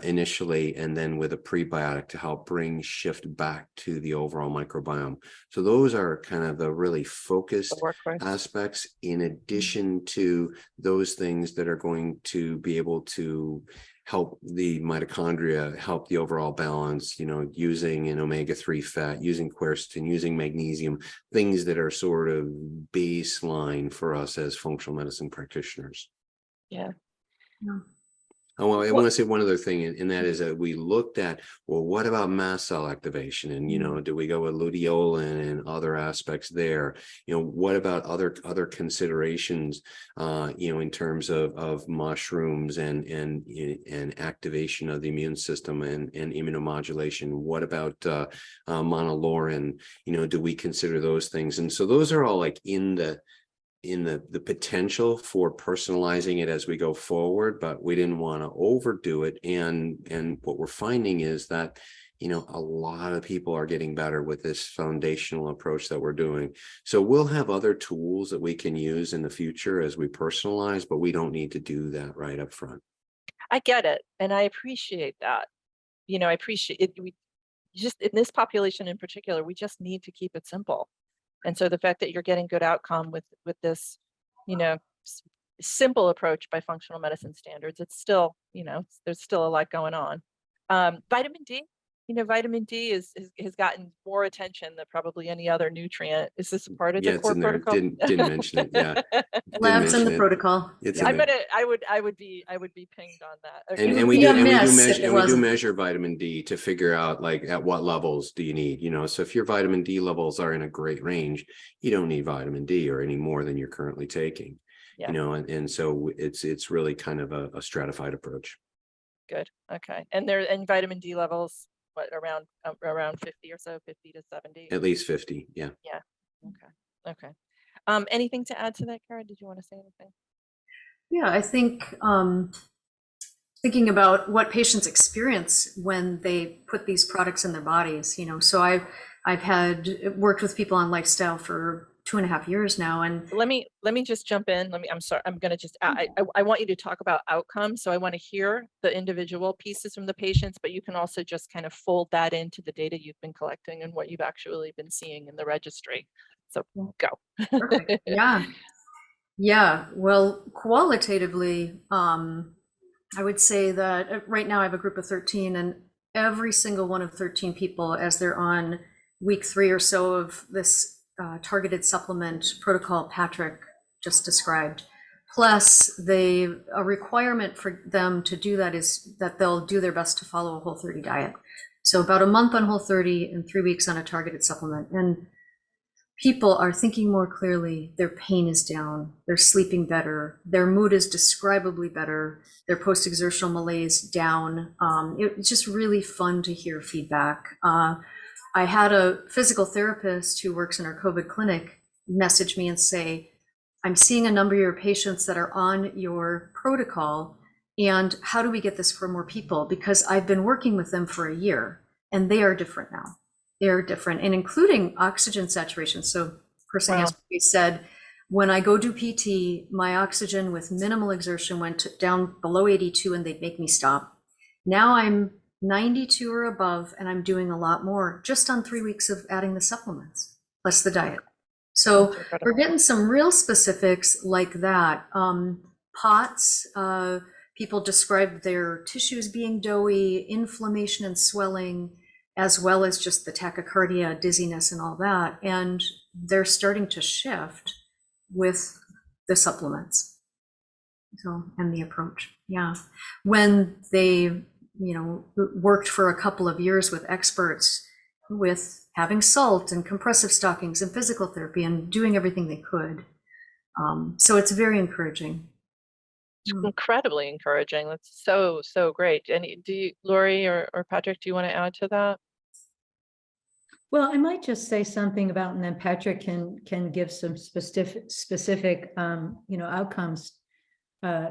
initially, and then with a prebiotic to help bring shift back to the overall microbiome. So those are kind of the really focused aspects, in addition to those things that are going to be able to help the mitochondria, help the overall balance, using an omega-3 fat, using quercetin, using magnesium, things that are sort of baseline for us as functional medicine practitioners. Yeah. Oh, well, I want to say one other thing, and that is that we looked at, well, what about mast cell activation? And, do we go with luteolin and other aspects there? What about other considerations, in terms of mushrooms and activation of the immune system and immunomodulation? What about monolaurin? Do we consider those things? And so those are all like in the potential for personalizing it as we go forward, but we didn't want to overdo it. And what we're finding is that, a lot of people are getting better with this foundational approach that we're doing. So we'll have other tools that we can use in the future as we personalize, but we don't need to do that right up front. I get it. And I appreciate that. I appreciate it. We just, in this population in particular, we just need to keep it simple. And so the fact that you're getting good outcome with this, simple approach by functional medicine standards, it's still, there's still a lot going on. Vitamin D, vitamin D has gotten more attention than probably any other nutrient. Is this a part of the core protocol? Didn't mention it. Yeah. Labs in the protocol. It's I in bet there. I would be pinged on that. Okay. And we do measure vitamin D to figure out like at what levels do you need, so if your vitamin D levels are in a great range, you don't need vitamin D or any more than you're currently taking. Yeah. And so it's really kind of a stratified approach. Good. Okay. And vitamin D levels, what, around 50 or so, 50 to 70? At least 50. Yeah. Yeah. Okay. Anything to add to that, Kara? Did you want to say anything? Yeah, I think thinking about what patients experience when they put these products in their bodies, so I've had worked with people on lifestyle for 2.5 years now. And let me just jump in. I'm sorry. I'm going to just, I want you to talk about outcomes. So I want to hear the individual pieces from the patients, but you can also just kind of fold that into the data you've been collecting and what you've actually been seeing in the registry. So go. Perfect. Yeah. Well, qualitatively, I would say that right now I have a group of 13, and every single one of 13 people, as they're on week 3 or so of this targeted supplement protocol Patrick just described, plus a requirement for them to do that is that they'll do their best to follow a Whole30 diet. So about a month on Whole30 and 3 weeks on a targeted supplement. And people are thinking more clearly, their pain is down, they're sleeping better, their mood is describably better, their post-exertional malaise down. It's just really fun to hear feedback. I had a physical therapist who works in our COVID clinic message me and say, I'm seeing a number of your patients that are on your protocol, and how do we get this for more people? Because I've been working with them for a year and they are different now. They're different, and including oxygen saturation. So person yesterday said, when I go do PT, my oxygen with minimal exertion went down below 82 and they'd make me stop. Now I'm 92 or above, and I'm doing a lot more just on 3 weeks of adding the supplements plus the diet. So we're getting some real specifics like that. POTS, people describe their tissues being doughy, inflammation and swelling, as well as just the tachycardia, dizziness, and all that. And they're starting to shift with the supplements. So, and the approach. Yeah. When they, worked for a couple of years with experts with having salt and compressive stockings and physical therapy and doing everything they could. So it's very encouraging. It's incredibly encouraging. That's so great. And Lori or Patrick, do you want to add to that? Well, I might just say something about, and then Patrick can give some specific outcomes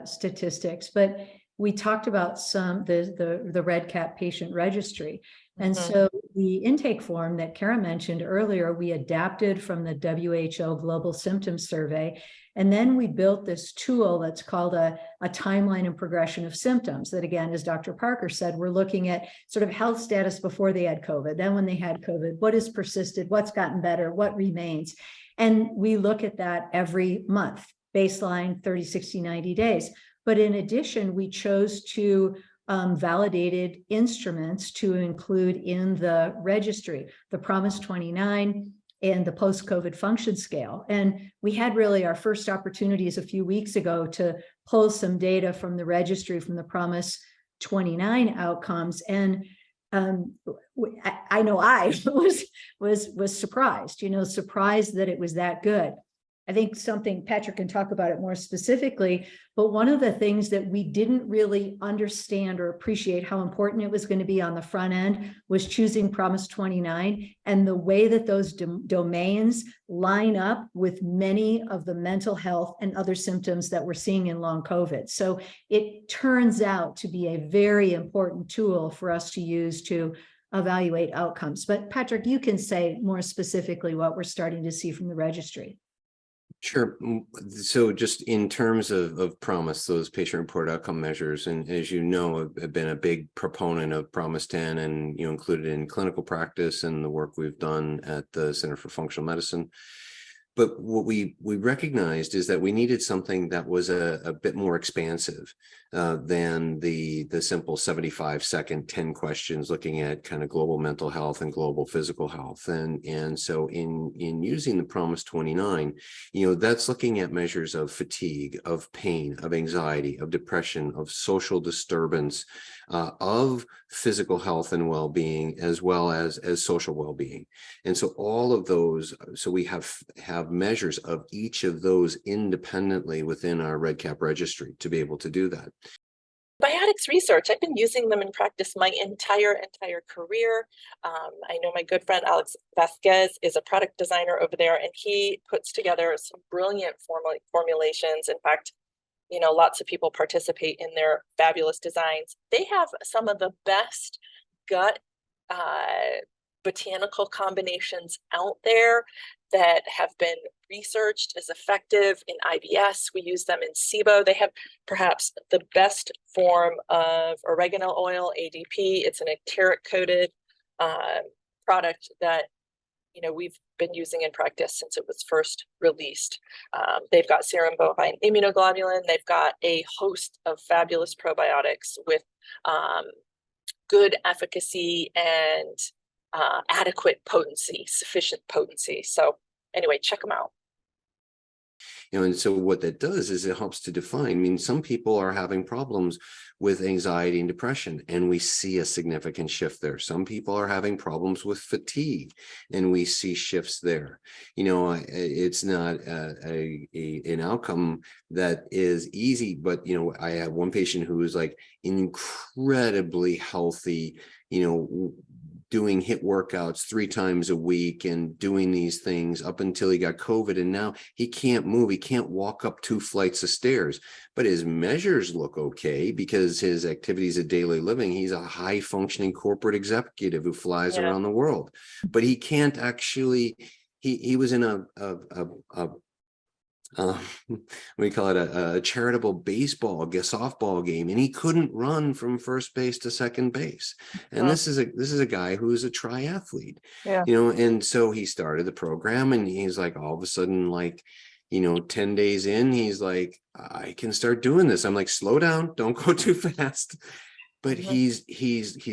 statistics. But we talked about the Red Cap patient registry, And Mhm. so the intake form that Kara mentioned earlier, we adapted from the WHO Global Symptoms Survey. And then we built this tool that's called a timeline and progression of symptoms that, again, as Dr. Parker said, we're looking at sort of health status before they had COVID, then when they had COVID, what has persisted, what's gotten better, what remains. And we look at that every month, baseline 30, 60, 90 days. But in addition, we chose to validated instruments to include in the registry, the Promise 29 and the post-COVID function scale. And we had really our first opportunities a few weeks ago to pull some data from the registry from the Promise 29 outcomes. And I know I was surprised, surprised that it was that good. I think something Patrick can talk about it more specifically, but one of the things that we didn't really understand or appreciate how important it was going to be on the front end was choosing Promise 29 and the way that those domains line up with many of the mental health and other symptoms that we're seeing in long COVID. So it turns out to be a very important tool for us to use to evaluate outcomes. But Patrick, you can say more specifically what we're starting to see from the registry. Sure. So just in terms of Promise, those patient-reported outcome measures, and as you know, I've been a big proponent of Promise 10 and, included in clinical practice and the work we've done at the Center for Functional Medicine. But what we recognized is that we needed something that was a bit more expansive than the simple 75-second 10 questions looking at kind of global mental health and global physical health. And so in using the Promise 29, that's looking at measures of fatigue, of pain, of anxiety, of depression, of social disturbance, of physical health and well-being, as well as social well-being. And so all of those, so we have measures of each of those independently within our REDCap registry to be able to do that. Biotics research, I've been using them in practice my entire career. I know my good friend Alex Vasquez is a product designer over there, and he puts together some brilliant formulations. In fact, lots of people participate in their fabulous designs. They have some of the best gut botanical combinations out there that have been researched as effective in IBS. We use them in SIBO. They have perhaps the best form of oregano oil, ADP. It's an enteric coated product that we've been using in practice since it was first released. They've got serum bovine immunoglobulin. They've got a host of fabulous probiotics with good efficacy and adequate potency, sufficient potency. So anyway, check them out. And so what that does is it helps to define. Some people are having problems with anxiety and depression, and we see a significant shift there. Some people are having problems with fatigue, and we see shifts there. It's not an outcome that is easy, but, I have one patient who is like incredibly healthy, doing HIIT workouts 3 times a week and doing these things up until he got COVID. And now he can't move. He can't walk up 2 flights of stairs, but his measures look okay because his activities of daily living, he's a high functioning corporate executive who flies around the world, but he can't actually, he was in a we call it a charitable softball game, and he couldn't run from first base to second base. And this is a guy who's a triathlete, and so he started the program, and he's like, all of a sudden, 10 days in, he's like, I can start doing this. I'm like, slow down, don't go too fast. But he's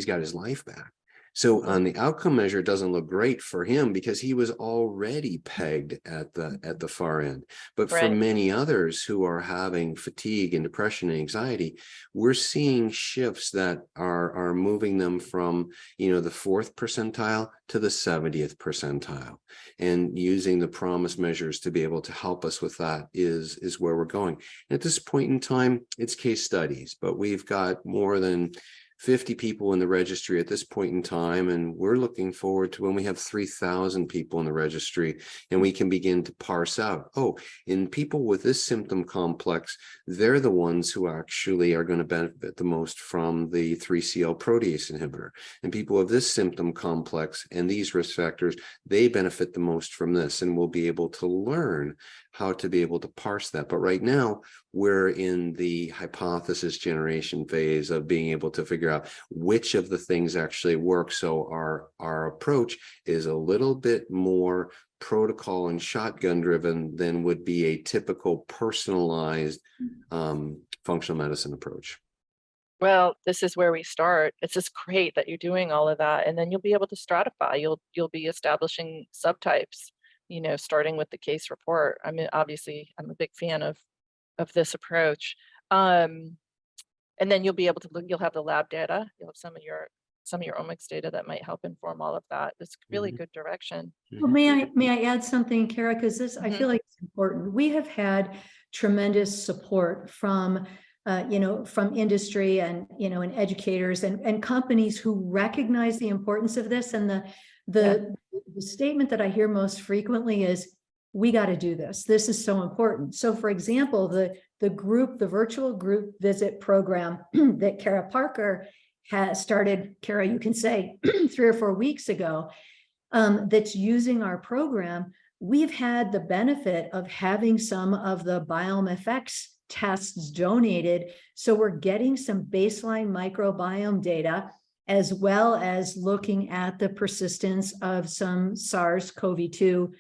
got his life back. So on the outcome measure, it doesn't look great for him because he was already pegged at the far end. But for many others who are having fatigue and depression and anxiety, we're seeing shifts that are moving them from, the 4th percentile to the 70th percentile. And using the Promise measures to be able to help us with that is where we're going. At this point in time, it's case studies, but we've got more than 50 people in the registry at this point in time, and we're looking forward to when we have 3,000 people in the registry, and we can begin to parse out, oh, in people with this symptom complex, they're the ones who actually are going to benefit the most from the 3CL protease inhibitor. And people of this symptom complex and these risk factors, they benefit the most from this, and we'll be able to learn how to be able to parse that. But right now, we're in the hypothesis generation phase of being able to figure out which of the things actually work. So our approach is a little bit more protocol and shotgun driven than would be a typical personalized functional medicine approach. Well, this is where we start. It's just great that you're doing all of that, and then you'll be able to stratify. You'll be establishing subtypes, starting with the case report. I mean, obviously, I'm a big fan of this approach. And then you'll be able to look. You'll have the lab data. You'll have some of your omics data that might help inform all of that. It's really good direction. Well, may I add something, Kara? Because this, I feel like it's important. We have had tremendous support from from industry and, and educators and companies who recognize the importance of this. And the statement that I hear most frequently is, we got to do this. This is so important. So for example, the virtual group visit program that Kara Parker has started, Kara, you can say 3 or 4 weeks ago, that's using our program. We've had the benefit of having some of the Biome Effects tests donated. So we're getting some baseline microbiome data, as well as looking at the persistence of some SARS-CoV-2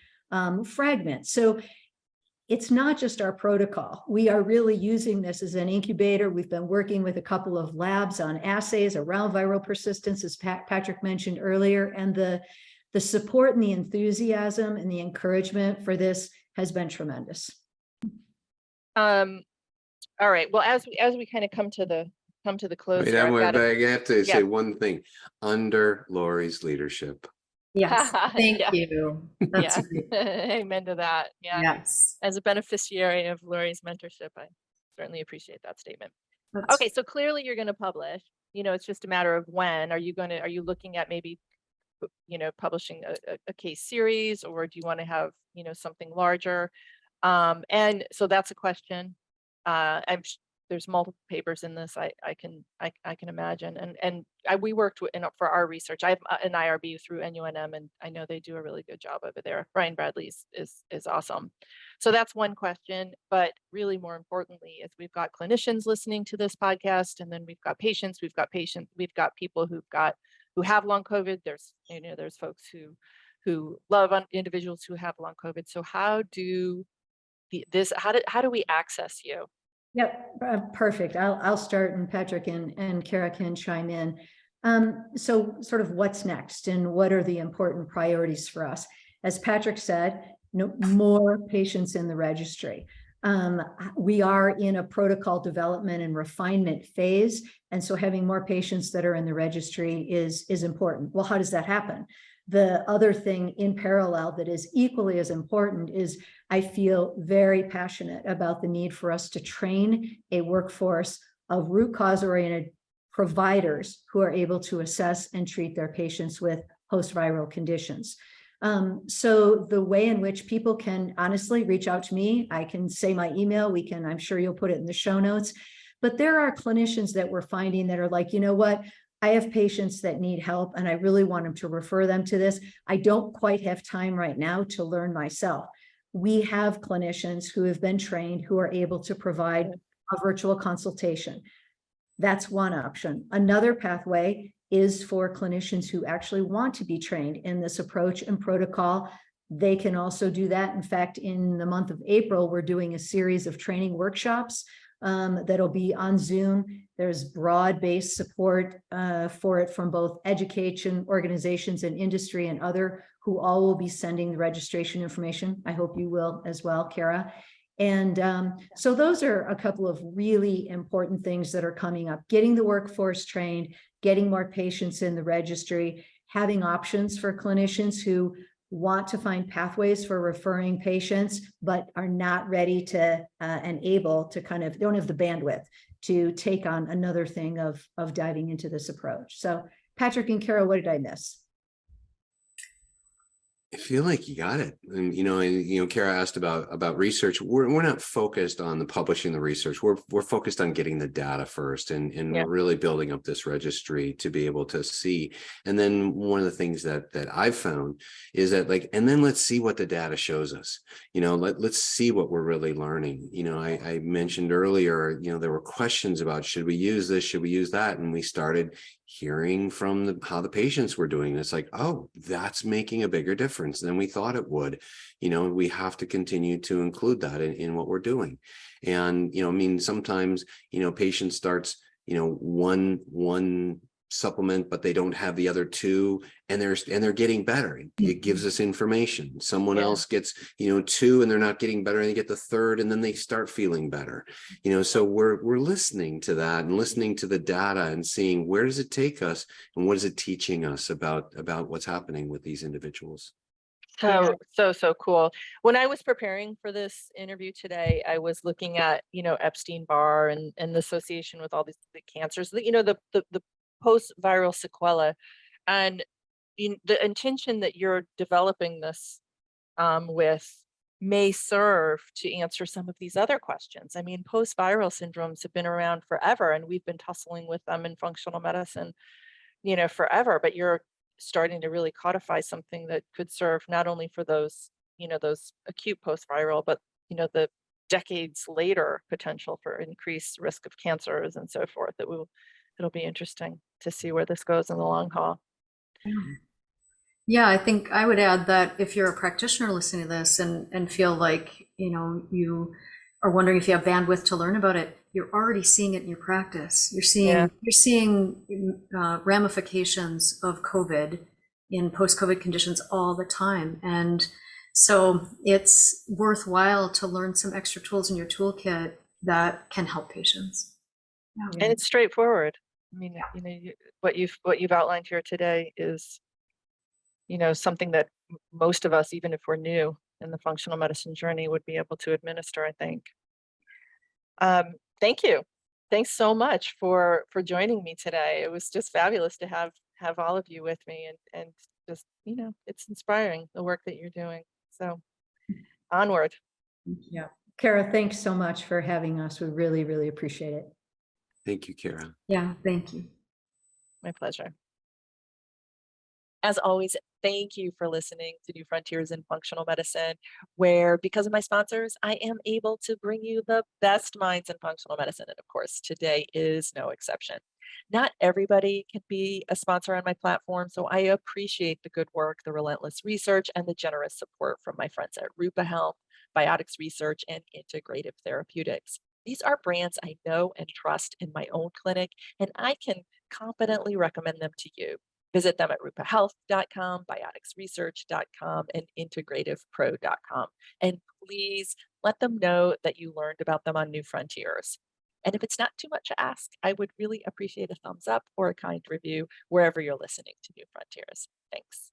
fragments. So it's not just our protocol. We are really using this as an incubator. We've been working with a couple of labs on assays around viral persistence, as Patrick mentioned earlier, and the support and the enthusiasm and the encouragement for this has been tremendous. All right. Well, as we kind of come to the close, Wait, I have to say one thing. Under Lori's leadership. Yes, thank you. That's Amen to that. Yeah. Yes. As a beneficiary of Lori's mentorship, I certainly appreciate that statement. Okay, so clearly you're going to publish. It's just a matter of when. Are you looking at maybe, publishing a case series, or do you want to have, something larger? And so that's a question. There's multiple papers in this. I can imagine, and we worked for our research. I have an IRB through NUNM, and I know they do a really good job over there. Brian Bradley is awesome. So that's one question, but really more importantly is we've got clinicians listening to this podcast, and then we've got patients. We've got people who have long COVID. There's folks who love individuals who have long COVID. So how do we access you? Yep, perfect. I'll start, and Patrick and Kara can chime in. So sort of what's next and what are the important priorities for us? As Patrick said, more patients in the registry. We are in a protocol development and refinement phase. And so having more patients that are in the registry is important. Well, how does that happen? The other thing in parallel that is equally as important is I feel very passionate about the need for us to train a workforce of root cause oriented providers who are able to assess and treat their patients with post-viral conditions. So the way in which people can honestly reach out to me, I can say my email, I'm sure you'll put it in the show notes, but there are clinicians that we're finding that are like, you know what? I have patients that need help and I really want them to refer them to this. I don't quite have time right now to learn myself. We have clinicians who have been trained who are able to provide a virtual consultation. That's one option. Another pathway is for clinicians who actually want to be trained in this approach and protocol. They can also do that. In fact, in the month of April, we're doing a series of training workshops that'll be on Zoom. There's broad-based support for it from both education organizations and industry and other who all will be sending the registration information. I hope you will as well, Kara. And so those are a couple of really important things that are coming up. Getting the workforce trained, getting more patients in the registry, having options for clinicians who want to find pathways for referring patients, but are not ready to and able to don't have the bandwidth to take on another thing of diving into this approach. So Patrick and Kara, what did I miss? I feel like you got it. And Kara asked about research. We're not focused on the publishing the research. We're focused on getting the data first, and we're really building up this registry to be able to see. And then one of the things that I've found is that, like, and then let's see what the data shows us. Let's see what we're really learning. I mentioned earlier, there were questions about, should we use this, should we use that, and we started hearing from how the patients were doing. It's like, oh, that's making a bigger difference than we thought it would. We have to continue to include that in what we're doing. And, sometimes, patient starts, one supplement, but they don't have the other two, and they're getting better. It gives us information. Someone else gets, two, and they're not getting better, and they get the third, and then they start feeling better. So we're listening to that and listening to the data and seeing, where does it take us, and what is it teaching us about what's happening with these individuals. So cool. When I was preparing for this interview today, I was looking at, Epstein-Barr and the association with all the cancers, the post-viral sequela, and the intention that you're developing this with may serve to answer some of these other questions. I mean, post-viral syndromes have been around forever, and we've been tussling with them in functional medicine, forever, but you're starting to really codify something that could serve not only for those, those acute post-viral, but, the decades later potential for increased risk of cancers and so forth. It'll be interesting to see where this goes in the long haul. Yeah, I think I would add that if you're a practitioner listening to this and feel like, you are wondering if you have bandwidth to learn about it, you're already seeing it in your practice. You're seeing ramifications of COVID in post-COVID conditions all the time. And so it's worthwhile to learn some extra tools in your toolkit that can help patients. And it's straightforward. I mean, what you've outlined here today is, something that most of us, even if we're new in the functional medicine journey, would be able to administer, I think. Thank you. Thanks so much for joining me today. It was just fabulous to have all of you with me, and just, it's inspiring, the work that you're doing. So onward. Yeah. Kara, thanks so much for having us. We really, really appreciate it. Thank you, Kara. Yeah, thank you. My pleasure. As always, thank you for listening to New Frontiers in Functional Medicine, where, because of my sponsors, I am able to bring you the best minds in functional medicine. And of course, today is no exception. Not everybody can be a sponsor on my platform, so I appreciate the good work, the relentless research, and the generous support from my friends at Rupa Health, Biotics Research, and Integrative Therapeutics. These are brands I know and trust in my own clinic, and I can confidently recommend them to you. Visit them at rupahealth.com, bioticsresearch.com, and integrativepro.com. And please let them know that you learned about them on New Frontiers. And if it's not too much to ask, I would really appreciate a thumbs up or a kind review wherever you're listening to New Frontiers. Thanks.